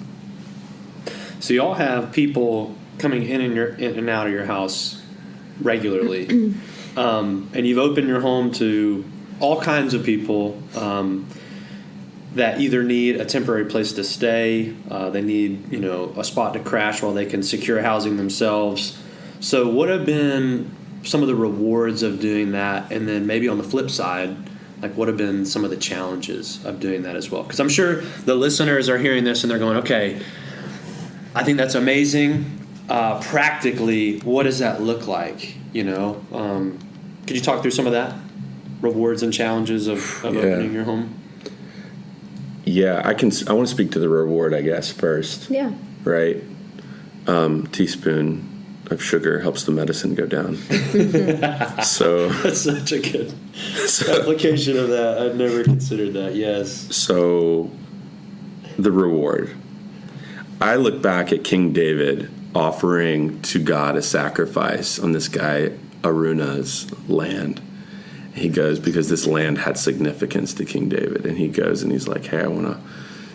So you all have people coming in and out of your house regularly, and you've opened your home to all kinds of people that either need a temporary place to stay, they need, a spot to crash while they can secure housing themselves. So what have been some of the rewards of doing that? And then maybe on the flip side, like what have been some of the challenges of doing that as well? Because I'm sure the listeners are hearing this and they're going, okay, I think that's amazing. Practically, what does that look like? Could you talk through some of that? Rewards and challenges of opening your home? Yeah, I want to speak to the reward, I guess, first. Yeah. Right? Teaspoon of sugar helps the medicine go down. So that's such a good application of that. I've never considered that. Yes. So the reward. I look back at King David offering to God a sacrifice on this guy Aruna's land. He goes, because this land had significance to King David, and he goes and he's like, hey,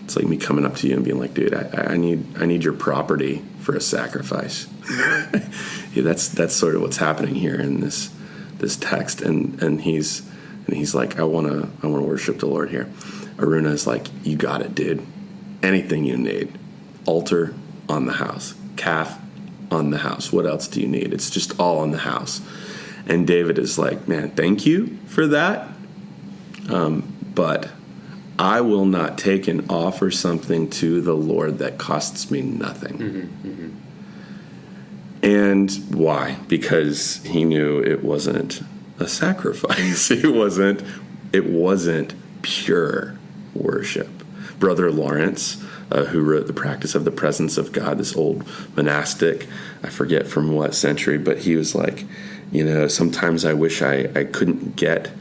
it's like me coming up to you and being like, dude, I need your property for a sacrifice. Yeah, that's sort of what's happening here in this text. And he's like, I wanna worship the Lord here. Aruna's like, you got it, dude. Anything you need. Altar on the house. Calf on the house. What else do you need? It's just all on the house. And David is like, man, thank you for that, but I will not take and offer something to the Lord that costs me nothing. And why? Because he knew it wasn't a sacrifice. It wasn't pure worship. Brother Lawrence, who wrote The Practice of the Presence of God, this old monastic, I forget from what century, but he was like, sometimes I wish I couldn't get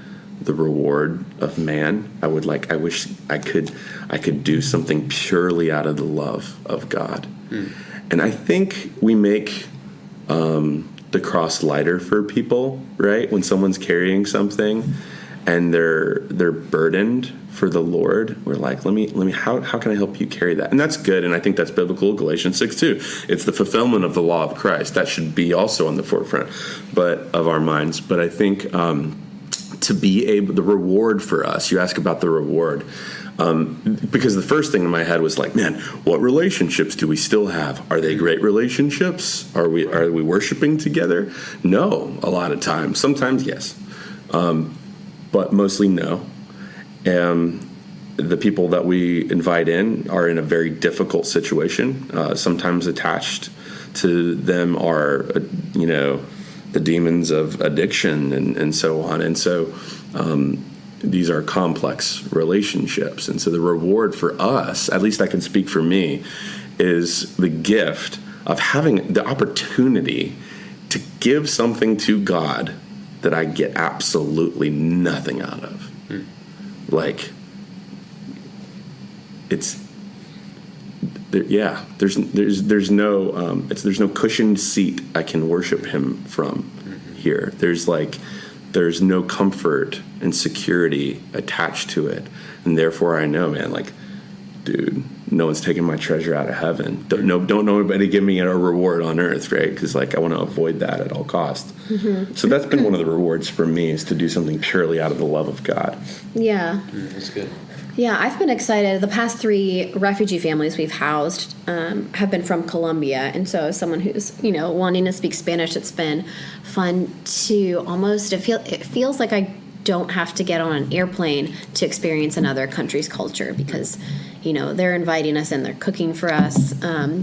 the reward of man. I wish I could do something purely out of the love of God. And I think we make the cross lighter for people, right? When someone's carrying something and they're burdened for the Lord, we're like, let me how can I help you carry that? And that's good, and I think that's biblical. Galatians 6:2. It's the fulfillment of the law of Christ. That should be also on the forefront of our minds. But I think to be able, the reward for us, you ask about the reward, because the first thing in my head was like, man, what relationships do we still have? Are they great relationships? Are we worshiping together? No, a lot of times. Sometimes yes, but mostly no. The people that we invite in are in a very difficult situation. Sometimes attached to them are, the demons of addiction and so on. And so these are complex relationships. And so the reward for us, at least I can speak for me, is the gift of having the opportunity to give something to God that I get absolutely nothing out of. Like, it's there's no cushioned seat I can worship him from here. There's no comfort and security attached to it, and therefore I know, man, like dude, no one's taking my treasure out of heaven. Don't nobody give me a reward on earth, right? Because like I want to avoid that at all costs. So that's been one of the rewards for me, is to do something purely out of the love of God. Yeah. That's good. Yeah, I've been excited. The past 3 refugee families we've housed have been from Colombia. And so as someone who's, wanting to speak Spanish, it's been fun to almost, it feels like I don't have to get on an airplane to experience another country's culture, because, they're inviting us in, they're cooking for us,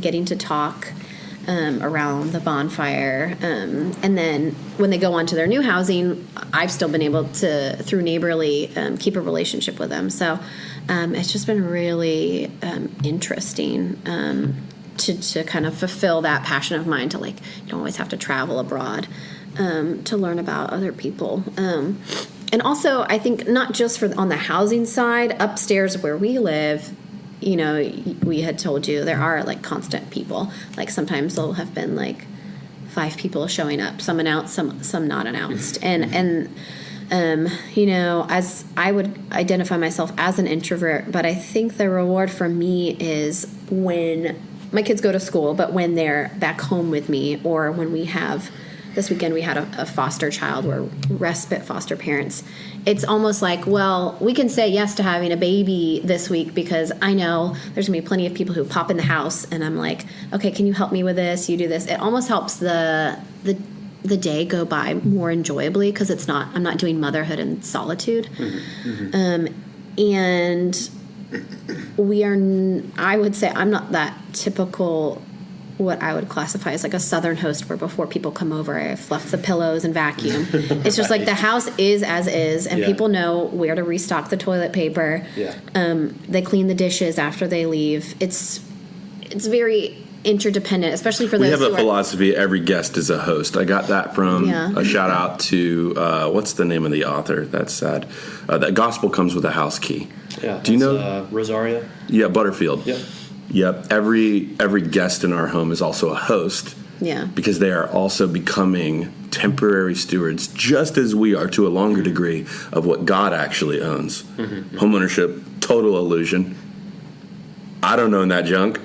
getting to talk around the bonfire. And then when they go on to their new housing, I've still been able to, through Neighborly, keep a relationship with them. So it's just been really interesting to kind of fulfill that passion of mine to, like, you don't always have to travel abroad to learn about other people. And also, I think not just on the housing side, upstairs where we live, we had told you there are like constant people. Like sometimes there'll have been like 5 people showing up, some announced, some not announced. And as I would identify myself as an introvert, but I think the reward for me is when my kids go to school, but when they're back home with me, or when we have, this weekend we had a foster child, we're respite foster parents. It's almost like, well, we can say yes to having a baby this week because I know there's going to be plenty of people who pop in the house, and I'm like, okay, can you help me with this? You do this. It almost helps the day go by more enjoyably, because I'm not doing motherhood in solitude. And I would say I'm not that typical, what I would classify as like a Southern host, where before people come over, I fluff the pillows and vacuum. It's just like the house is as is, and people know where to restock the toilet paper. They clean the dishes after they leave. It's very interdependent, especially for those. We have a philosophy: every guest is a host. I got that from a shout out to what's the name of the author? That's sad. That gospel comes with a house key. Yeah. Do you know Rosaria? Yeah, Butterfield. Yep. Yep. Every guest in our home is also a host. Yeah. Because they are also becoming temporary stewards, just as we are, to a longer degree, of what God actually owns. Homeownership, total illusion. I don't own that junk.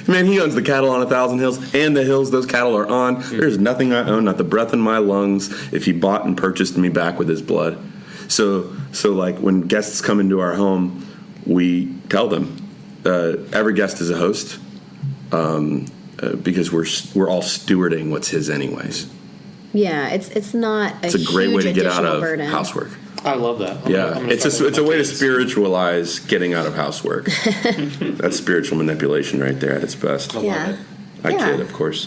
Man, he owns the cattle on 1,000 hills, and the hills those cattle are on. There's nothing I own, not the breath in my lungs, if he bought and purchased me back with his blood. So like when guests come into our home, we tell them, every guest is a host, because we're all stewarding what's his anyways. Yeah, it's not. It's a great way to get out of burden. housework. I love that. I'm gonna It's a way to spiritualize getting out of housework. That's spiritual manipulation right there at its best. Yeah. I kid, of course.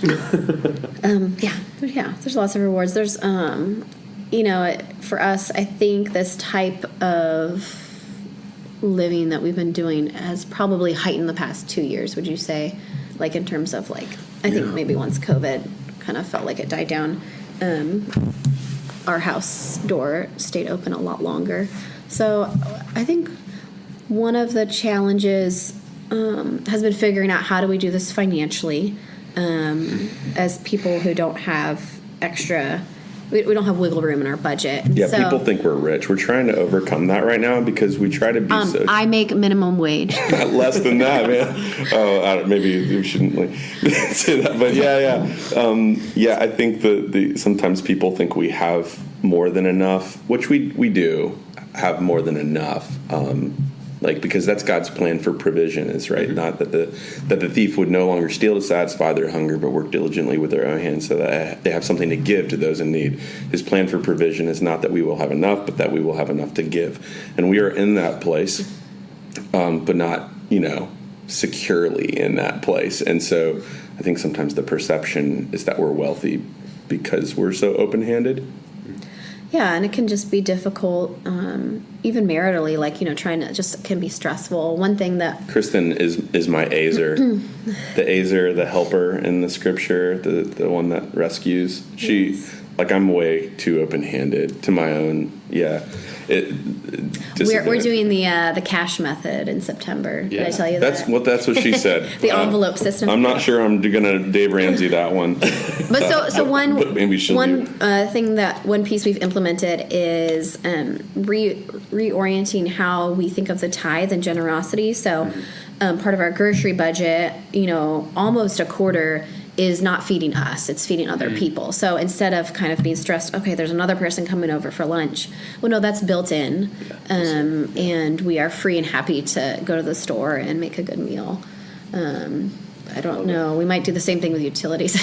There's lots of rewards. There's, for us, I think this type of living that we've been doing has probably heightened the past 2 years, would you say? Like in terms of like, I think maybe once COVID kind of felt like it died down, our house door stayed open a lot longer. So I think one of the challenges has been figuring out how do we do this financially, as people who don't have extra. We don't have wiggle room in our budget. Yeah, so, people think we're rich. We're trying to overcome that right now because we try to be so... I make minimum wage. Less than that, man. Maybe we shouldn't say that. But I think sometimes people think we have more than enough, which we do have more than enough. Because that's God's plan for provision, is right. Not that the thief would no longer steal to satisfy their hunger, but work diligently with their own hands so that they have something to give to those in need. His plan for provision is not that we will have enough, but that we will have enough to give. And we are in that place, but not, securely in that place. And so I think sometimes the perception is that we're wealthy because we're so open-handed. Yeah, and it can just be difficult, even maritally, trying to just can be stressful. One thing that... Kristin is my Azer. The Azer, the helper in the scripture, the one that rescues. I'm way too open-handed to my own, We're doing the cash method in September. Did I tell you that? That's what she said. The envelope system. I'm not sure I'm gonna Dave Ramsey that one. But one piece we've implemented is reorienting how we think of the tithe and generosity. So part of our grocery budget, almost a quarter is not feeding us, it's feeding other people. So instead of kind of being stressed, okay, there's another person coming over for lunch. Well, no, that's built in. And we are free and happy to go to the store and make a good meal. I don't know. We might do the same thing with utilities.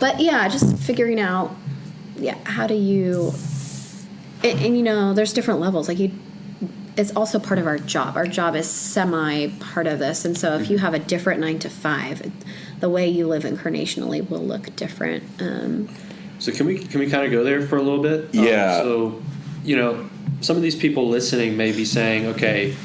But yeah, just figuring out, how do you, and there's different levels. Like it's also part of our job. Our job is semi part of this. And so if you have a different 9 to 5, the way you live incarnationally will look different. So can we kind of go there for a little bit? Yeah. So, some of these people listening may be saying, okay,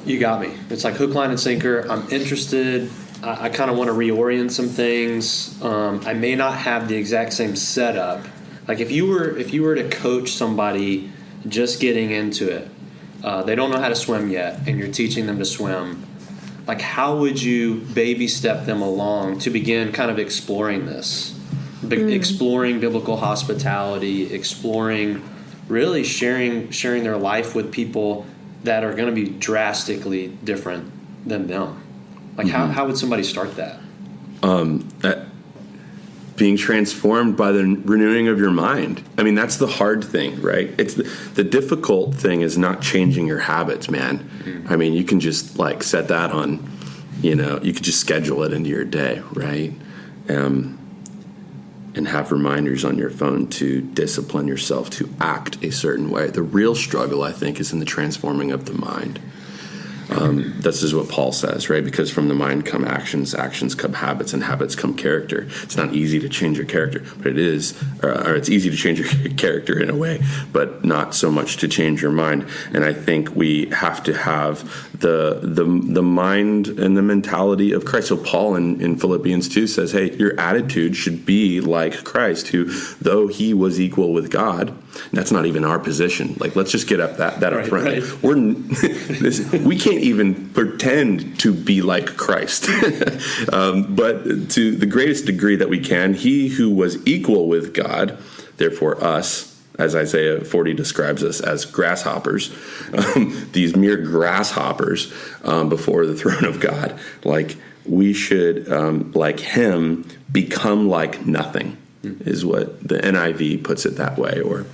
you got me. It's like hook, line, and sinker. I'm interested. I kind of want to reorient some things. I may not have the exact same setup. Like if you were to coach somebody just getting into it, they don't know how to swim yet, and you're teaching them to swim. Like, how would you baby step them along to begin kind of exploring this? Exploring biblical hospitality, exploring really sharing their life with people that are going to be drastically different than them. Like, how would somebody start that? Being transformed by the renewing of your mind. I mean, that's the hard thing, right? It's the difficult thing is not changing your habits, man. I mean, you can just set that on, you could just schedule it into your day, right? And have reminders on your phone to discipline yourself to act a certain way. The real struggle, I think, is in the transforming of the mind. This is what Paul says, right? Because from the mind come actions, actions come habits, and habits come character. It's not easy to change your character, but it is, or it's easy to change your character in a way, but not so much to change your mind. And I think we have to have the mind and the mentality of Christ. So Paul in Philippians 2 says, hey, your attitude should be like Christ, who, though he was equal with God, that's not even our position. Like, let's just get up that up front. Right. We can't even pretend to be like Christ. But to the greatest degree that we can, he who was equal with God, therefore us, as Isaiah 40 describes us as grasshoppers, these mere grasshoppers before the throne of God, like we should, like him, become like nothing, is what the NIV puts it that way, or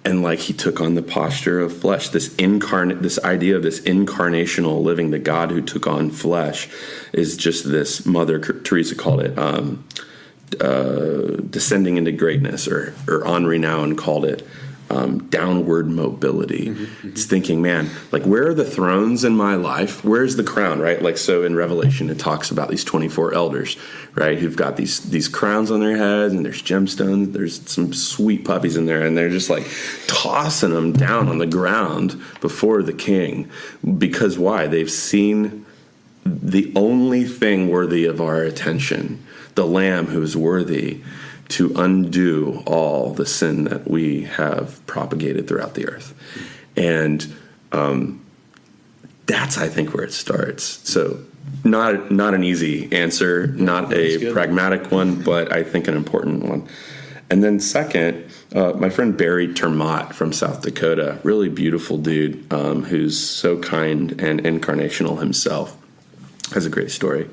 and like he took on the posture of flesh, this idea of this incarnational living, the God who took on flesh, is just this. Mother Teresa called it descending into greatness, or Henri Nouwen called it downward mobility. It's thinking, man, like, where are the thrones in my life? Where's the crown, right? Like, so in Revelation, it talks about these 24 elders, right, who've got these crowns on their heads, and there's gemstones. There's some sweet puppies in there, and they're just like tossing them down on the ground before the king. Because why? They've seen the only thing worthy of our attention, the Lamb who's worthy to undo all the sin that we have propagated throughout the earth. And that's, I think, where it starts. So not an easy answer, not a pragmatic one, but I think an important one. And then second, my friend Barry Termott from South Dakota, really beautiful dude, who's so kind and incarnational himself, has a great story.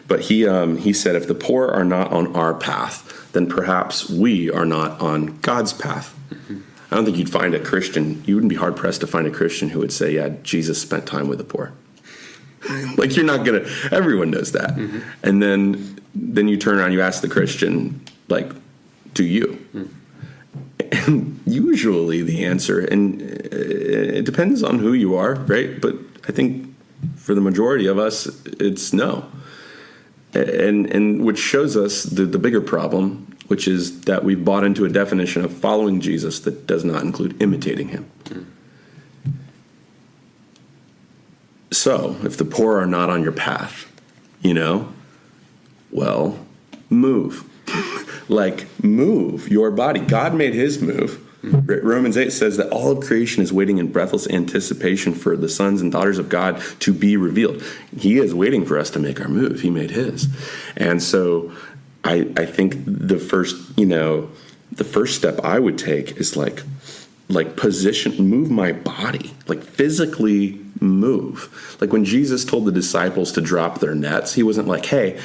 But he said, if the poor are not on our path, then perhaps we are not on God's path. I don't think you'd find a Christian, you wouldn't be hard-pressed to find a Christian who would say, yeah, Jesus spent time with the poor. Like, you're not going to, everyone knows that. And then you turn around, you ask the Christian, like, do you? And usually the answer, and it depends on who you are, right? But I think for the majority of us, it's no. And which shows us the bigger problem, which is that we've bought into a definition of following Jesus that does not include imitating him. So, if the poor are not on your path, well, move. Like, move your body. God made his move. Romans 8 says that all of creation is waiting in breathless anticipation for the sons and daughters of God to be revealed. He is waiting for us to make our move. He made his. And so I think the first step I would take is like like move my body, like physically move. Like when Jesus told the disciples to drop their nets, he wasn't like, hey,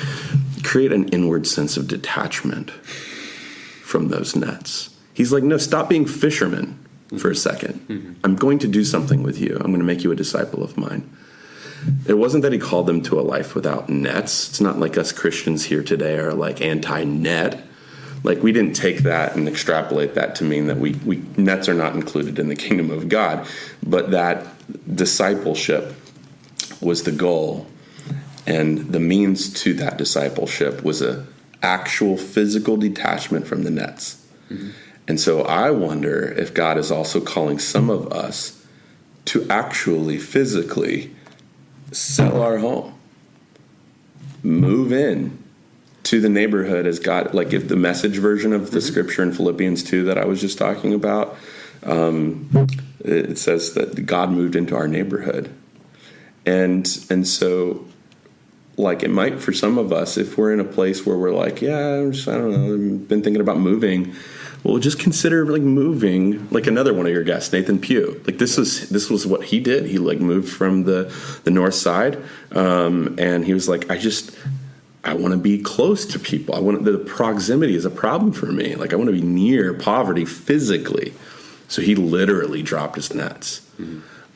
create an inward sense of detachment from those nets. He's like, no, stop being fishermen for a second. I'm going to do something with you. I'm going to make you a disciple of mine. It wasn't that he called them to a life without nets. It's not like us Christians here today are like anti-net. Like we didn't take that and extrapolate that to mean that we nets are not included in the kingdom of God, but that discipleship was the goal, and the means to that discipleship was a actual physical detachment from the nets. And so I wonder if God is also calling some of us to actually physically sell our home, move in to the neighborhood as God, like if the Message version of the scripture in Philippians 2 that I was just talking about, it says that God moved into our neighborhood. And so like it might, for some of us, if we're in a place where we're like, yeah, I don't know, I've been thinking about moving. Well, just consider like moving, like another one of your guests, Nathan Pugh. Like this was what he did. He like moved from the north side, and he was like, I want to be close to people. The proximity is a problem for me. Like I want to be near poverty physically. So he literally dropped his nets.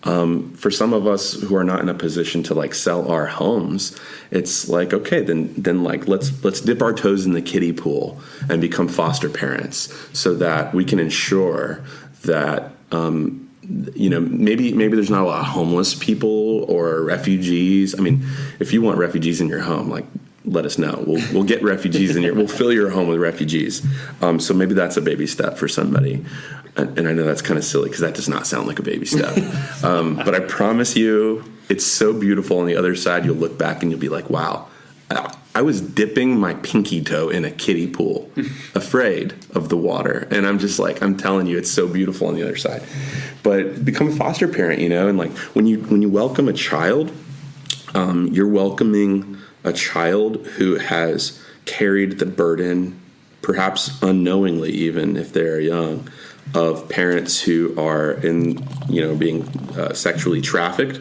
For some of us who are not in a position to like sell our homes, it's like, okay, then like let's dip our toes in the kiddie pool and become foster parents so that we can ensure that maybe there's not a lot of homeless people or refugees. I mean, if you want refugees in your home, like let us know. We'll get refugees in here. We'll fill your home with refugees. So maybe that's a baby step for somebody. And I know that's kind of silly because that does not sound like a baby step. But I promise you, it's so beautiful. On the other side, you'll look back and you'll be like, wow, I was dipping my pinky toe in a kiddie pool, afraid of the water. And I'm just like, I'm telling you, it's so beautiful on the other side. But become a foster parent, and like when you welcome a child, you're welcoming a child who has carried the burden, perhaps unknowingly, even if they're young, of parents who are being sexually trafficked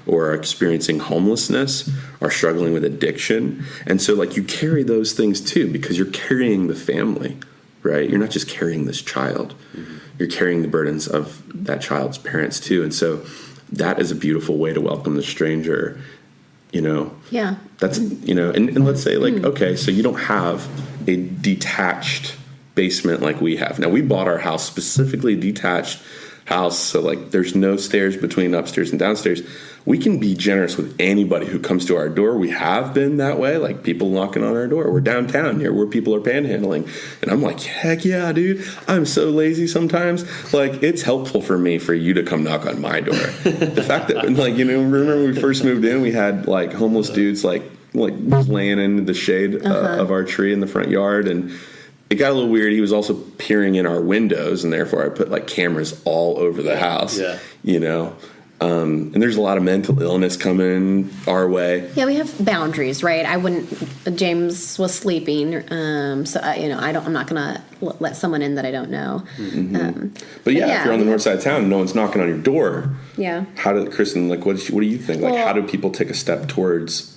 or are experiencing homelessness, are struggling with addiction. And so like you carry those things too, because you're carrying the family, right? You're not just carrying this child. You're carrying the burdens of that child's parents too. And so that is a beautiful way to welcome the stranger. Yeah. That's, and let's say like, okay, so you don't have a detached basement like we have. Now we bought our house specifically detached house. So like there's no stairs between upstairs and downstairs. We can be generous with anybody who comes to our door. We have been that way, like people knocking on our door. We're downtown here where people are panhandling. And I'm like, heck yeah, dude. I'm so lazy sometimes. Like it's helpful for me for you to come knock on my door. The fact that remember when we first moved in, we had like homeless dudes like laying in the shade of our tree in the front yard. And it got a little weird. He was also peering in our windows, and therefore I put like cameras all over the house, and there's a lot of mental illness coming our way. Yeah, we have boundaries, right? James was sleeping, so I'm not gonna let someone in that I don't know. But if you're on the north side of town and no one's knocking on your door, Kristin, like what do you think? Like how do people take a step towards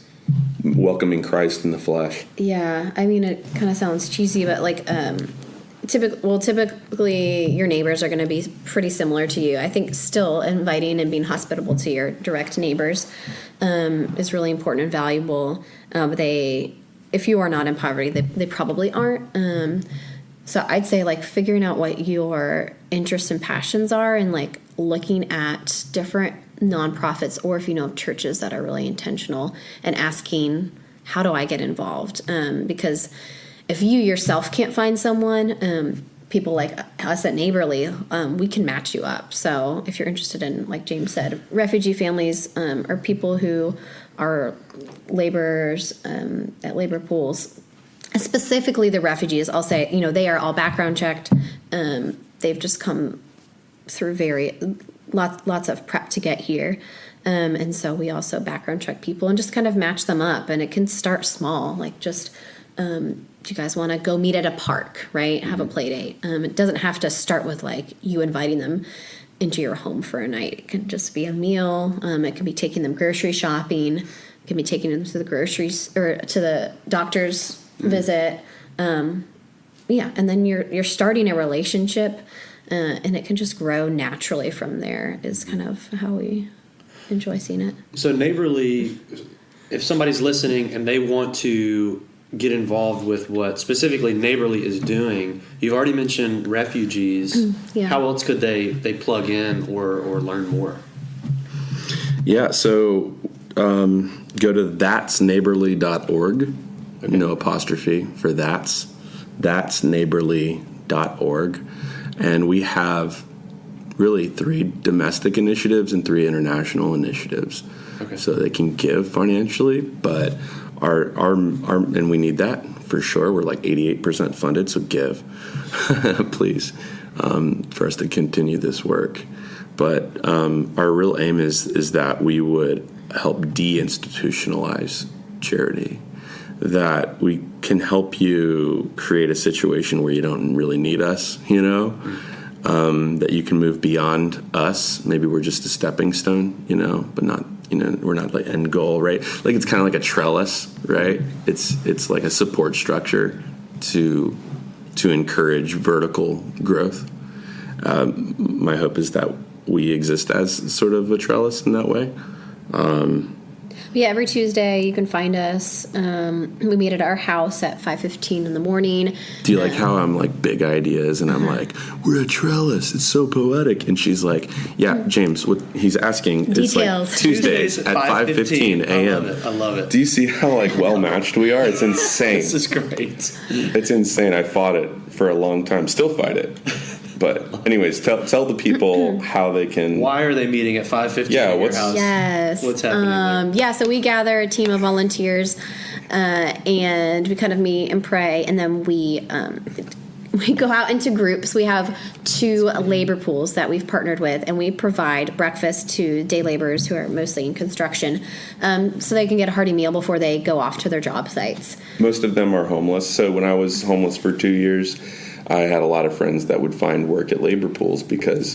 welcoming Christ in the flesh? Yeah, I mean, it kind of sounds cheesy, but like typically your neighbors are going to be pretty similar to you. I think still inviting and being hospitable to your direct neighbors is really important and valuable. If you are not in poverty, they probably aren't. So I'd say like figuring out what your interests and passions are, and like looking at different nonprofits, or if you know of churches that are really intentional, and asking, how do I get involved? Because if you yourself can't find someone, people like us at Neighborly, we can match you up. So if you're interested in, like James said, refugee families, or people who are laborers at labor pools, specifically the refugees, I'll say, they are all background checked. They've just come through lots of prep to get here. And so we also background check people and just kind of match them up. And it can start small, like just do you guys want to go meet at a park, right? Have a play date. It doesn't have to start with like you inviting them into your home for a night. It can just be a meal. It can be taking them grocery shopping. It can be taking them to the groceries or to the doctor's visit. And then you're starting a relationship, and it can just grow naturally from there. Is kind of how we enjoy seeing it. So Neighborly, if somebody's listening and they want to get involved with what specifically Neighborly is doing, you've already mentioned refugees. Yeah. How else could they plug in or learn more? Yeah, so go to that'sneighborly.org. Okay. No apostrophe for that's neighborly.org. And we have really 3 domestic initiatives and 3 international initiatives. Okay. So they can give financially, but our and we need that for sure. We're like 88% funded, so give, please, for us to continue this work. But our real aim is that we would help deinstitutionalize charity, that we can help you create a situation where you don't really need us, that you can move beyond us. Maybe we're just a stepping stone, but not, we're not the end goal, right? Like it's kind of like a trellis, right? It's like a support structure to encourage vertical growth. My hope is that we exist as sort of a trellis in that way. Yeah, every Tuesday you can find us. We meet at our house at 5:15 in the morning. Do you like how I'm like big ideas and I'm like, we're a trellis, it's so poetic, and she's like, yeah, James, what he's asking is like Tuesdays at 5:15 a.m. I love it. Do you see how like well matched we are? It's insane. This is great. It's insane. I fought it for a long time, still fight it. But anyways, tell the people how they can. Why are they meeting at 5:15? Yeah, your house? Yes. What's happening? So we gather a team of volunteers, and we kind of meet and pray, and then we go out into groups. We have 2 labor pools that we've partnered with, and we provide breakfast to day laborers who are mostly in construction, so they can get a hearty meal before they go off to their job sites. Most of them are homeless. So when I was homeless for 2 years, I had a lot of friends that would find work at labor pools because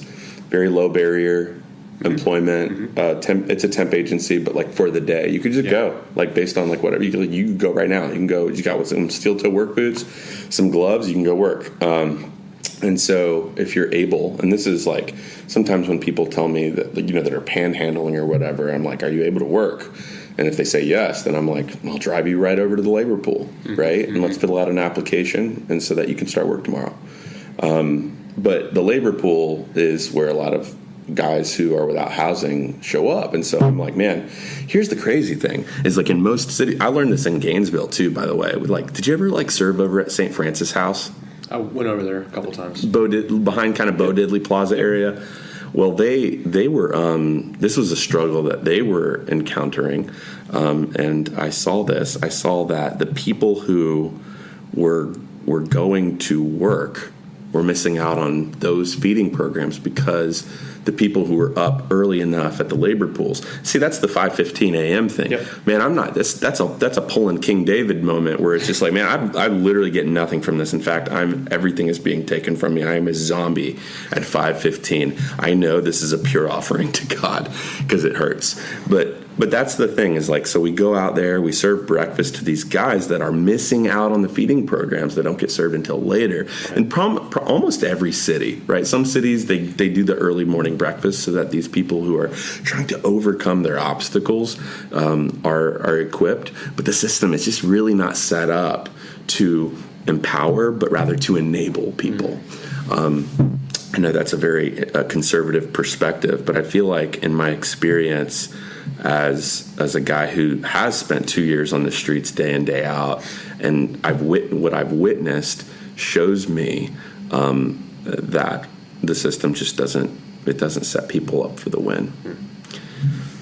very low barrier employment. It's a temp agency, but like for the day, you could just go, like based on like whatever you can go right now. You can go. You got some steel toe work boots, some gloves. You can go work. And so if you're able, and this is like sometimes when people tell me that that are panhandling or whatever, I'm like, are you able to work? And if they say yes, then I'm like, I'll drive you right over to the labor pool, right? And let's fill out an application, and so that you can start work tomorrow. But the labor pool is where a lot of guys who are without housing show up. And so I'm like, man, here's the crazy thing is like in most cities, I learned this in Gainesville too, by the way. Like, did you ever like serve over at St. Francis House? I went over there a couple times. Behind kind of Bo Diddley Plaza area. Well, they were. This was a struggle that they were encountering, and I saw this. I saw that the people who were going to work were missing out on those feeding programs because the people who were up early enough at the labor pools. See, that's the 5:15 a.m. thing. Yep. Man, I'm not. That's a pulling King David moment where it's just like, man, I literally get nothing from this. In fact, everything is being taken from me. I am a zombie at 5:15. I know this is a pure offering to God because it hurts. But that's the thing is like, so we go out there, we serve breakfast to these guys that are missing out on the feeding programs that don't get served until later. Right. And almost every city, right? Some cities, they do the early morning breakfast so that these people who are trying to overcome their obstacles are equipped. But the system is just really not set up to empower, but rather to enable people. I know that's a very conservative perspective, but I feel like in my experience as a guy who has spent 2 years on the streets day in, day out, and what I've witnessed shows me that the system just doesn't set people up for the win.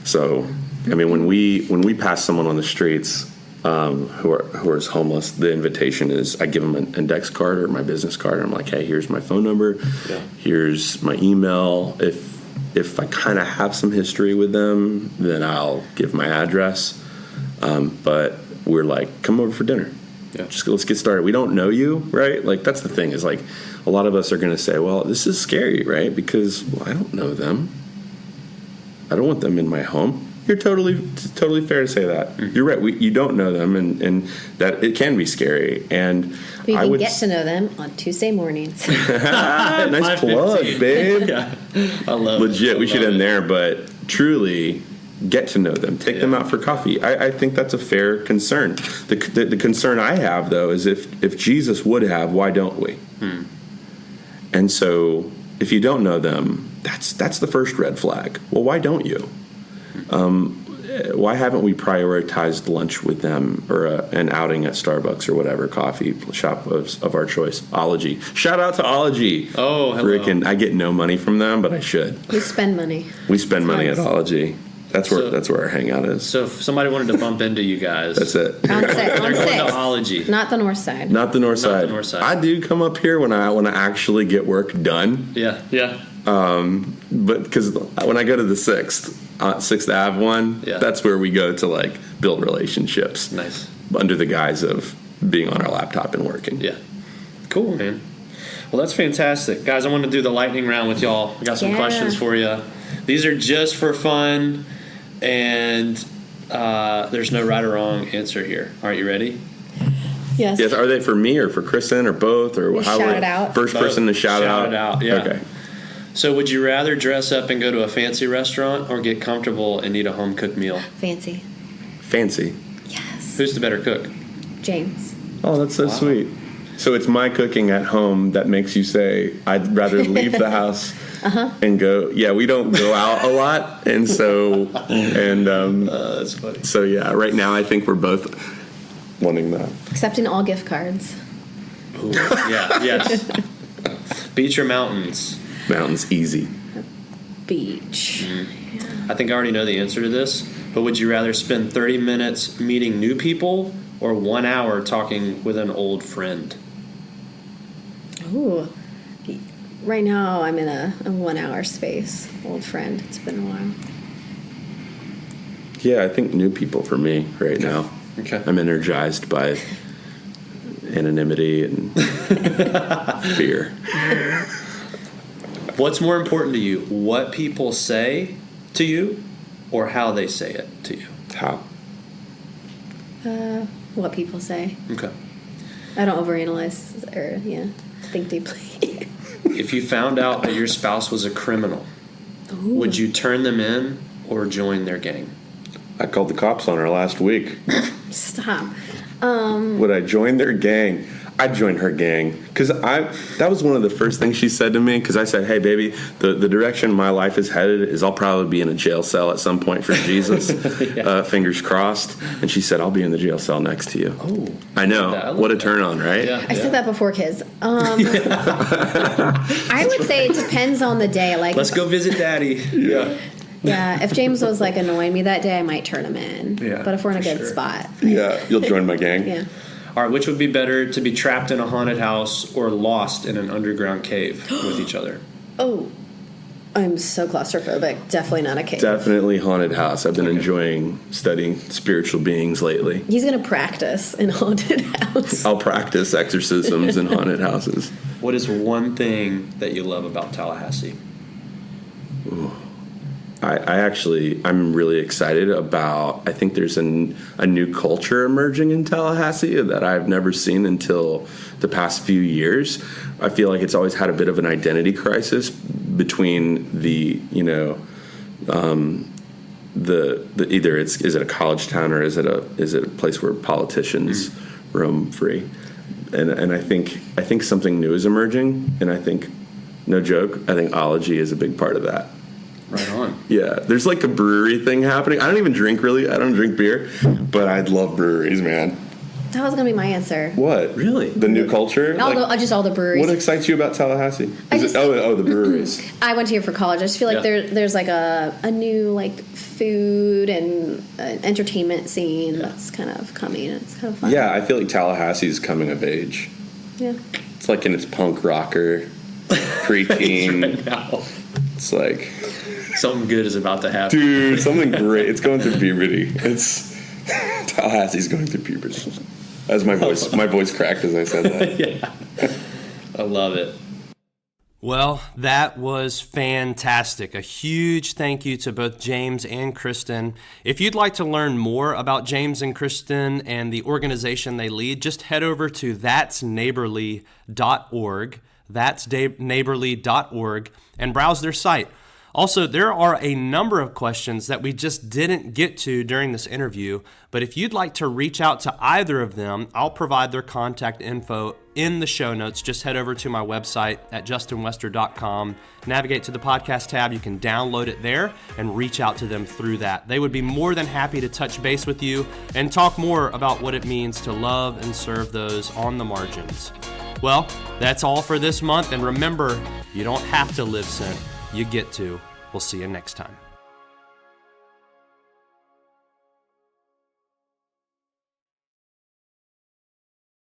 So, I mean, when we pass someone on the streets who is homeless, the invitation is I give them an index card or my business card. And I'm like, hey, here's my phone number. Yeah. Here's my email. If I kind of have some history with them, then I'll give my address. But we're like, come over for dinner. Yeah. Just let's get started. We don't know you, right? Like, that's the thing, is like a lot of us are going to say, well, this is scary, right? Because I don't know them. I don't want them in my home. You're totally fair to say that. Mm-hmm. You're right. You don't know them, and that it can be scary. And but you can get to know them on Tuesday mornings. Nice plug, babe. Yeah. I love Legit. it. We should end there, but truly get to know them. Take them out for coffee. I think that's a fair concern. The concern I have, though, is if Jesus would have, why don't we? And so if you don't know them, that's the first red flag. Well, why don't you? Why haven't we prioritized lunch with them, or an outing at Starbucks or whatever coffee shop of our choice? Ology. Shout out to Ology. Oh, hello. Frickin', I get no money from them, but I should. We spend money. We spend money at Ology. That's where our hangout is. So if somebody wanted to bump into you guys, that's it. On they're going to 6. Ology. Not the north side. Not the north side. I do come up here when I want to actually get work done. Yeah. But because when I go to the 6th Ave one, that's where we go to like build relationships. Nice. Under the guise of being on our laptop and working. Yeah. Cool, man. Well, that's fantastic. Guys, I want to do the lightning round with y'all. I got some questions for you. These are just for fun, and there's no right or wrong answer here. All right, you ready? Yes. Yes. Are they for me or for Kristin or both? Or how shout it out. First person to shout out? Shout it out, yeah. Okay. So would you rather dress up and go to a fancy restaurant or get comfortable and eat a home-cooked meal? Fancy. Fancy. Yes. Who's the better cook? James. Oh, that's so sweet. So it's my cooking at home that makes you say, I'd rather leave the house and go. Yeah, we don't go out a lot. And so, that's funny. So, yeah, right now I think we're both wanting that. Accepting all gift cards. Ooh, yeah, yes. Beach or mountains? Mountains, easy. Beach. Yeah. I think I already know the answer to this, but would you rather spend 30 minutes meeting new people or 1 hour talking with an old friend? Ooh. Right now I'm in a 1 hour space. Old friend. It's been a while. Yeah, I think new people for me right now. Okay. I'm energized by anonymity and fear. What's more important to you, what people say to you or how they say it to you? How? What people say. Okay. I don't overanalyze or, think deeply. If you found out that your spouse was a criminal, would you turn them in or join their gang? I called the cops on her last week. Stop. Would I join their gang? I'd join her gang. Because that was one of the first things she said to me. Because I said, hey, baby, the direction my life is headed is I'll probably be in a jail cell at some point for Jesus. Fingers crossed. And she said, I'll be in the jail cell next to you. Oh. I know. What a turn on, right? Yeah, I said that before kids. I would say it depends on the day. Like, let's go visit Daddy. Yeah. Yeah, if James was like annoying me that day, I might turn him in. Yeah, but if we're in a good spot. Yeah, you'll join my gang. Yeah. All right, which would be better, to be trapped in a haunted house or lost in an underground cave with each other? Oh, I'm so claustrophobic. Definitely not a cave. Definitely haunted house. I've been enjoying studying spiritual beings lately. He's going to practice in haunted house. I'll practice exorcisms in haunted houses. What is one thing that you love about Tallahassee? Ooh. I'm really excited about, I think there's a new culture emerging in Tallahassee that I've never seen until the past few years. I feel like it's always had a bit of an identity crisis between the either is it a college town or is it a place where politicians roam free, and I think something new is emerging, and I think, no joke, I think ology is a big part of that. Right on. Yeah, there's like a brewery thing happening. I don't even drink, really. I don't drink beer, but I'd love breweries, man. That was going to be my answer. What? Really? The new culture? Just all the breweries. What excites you about Tallahassee? The breweries. I went here for college. I just feel like there's like a new like food and entertainment scene that's kind of coming. It's kind of fun. Yeah, I feel like Tallahassee's coming of age. Yeah. It's like in its punk rocker, preteen. Right now. It's like... something good is about to happen. Dude, something great. It's going through puberty. Tallahassee's going through puberty. As my voice cracked as I said that. Yeah. I love it. Well, that was fantastic. A huge thank you to both James and Kristin. If you'd like to learn more about James and Kristin and the organization they lead, just head over to that'sneighborly.org. That's neighborly.org and browse their site. Also, there are a number of questions that we just didn't get to during this interview, but if you'd like to reach out to either of them, I'll provide their contact info in the show notes. Just head over to my website at justinwester.com, navigate to the podcast tab. You can download it there and reach out to them through that. They would be more than happy to touch base with you and talk more about what it means to love and serve those on the margins. Well, that's all for this month, and remember, you don't have to live sent. You get to. We'll see you next time.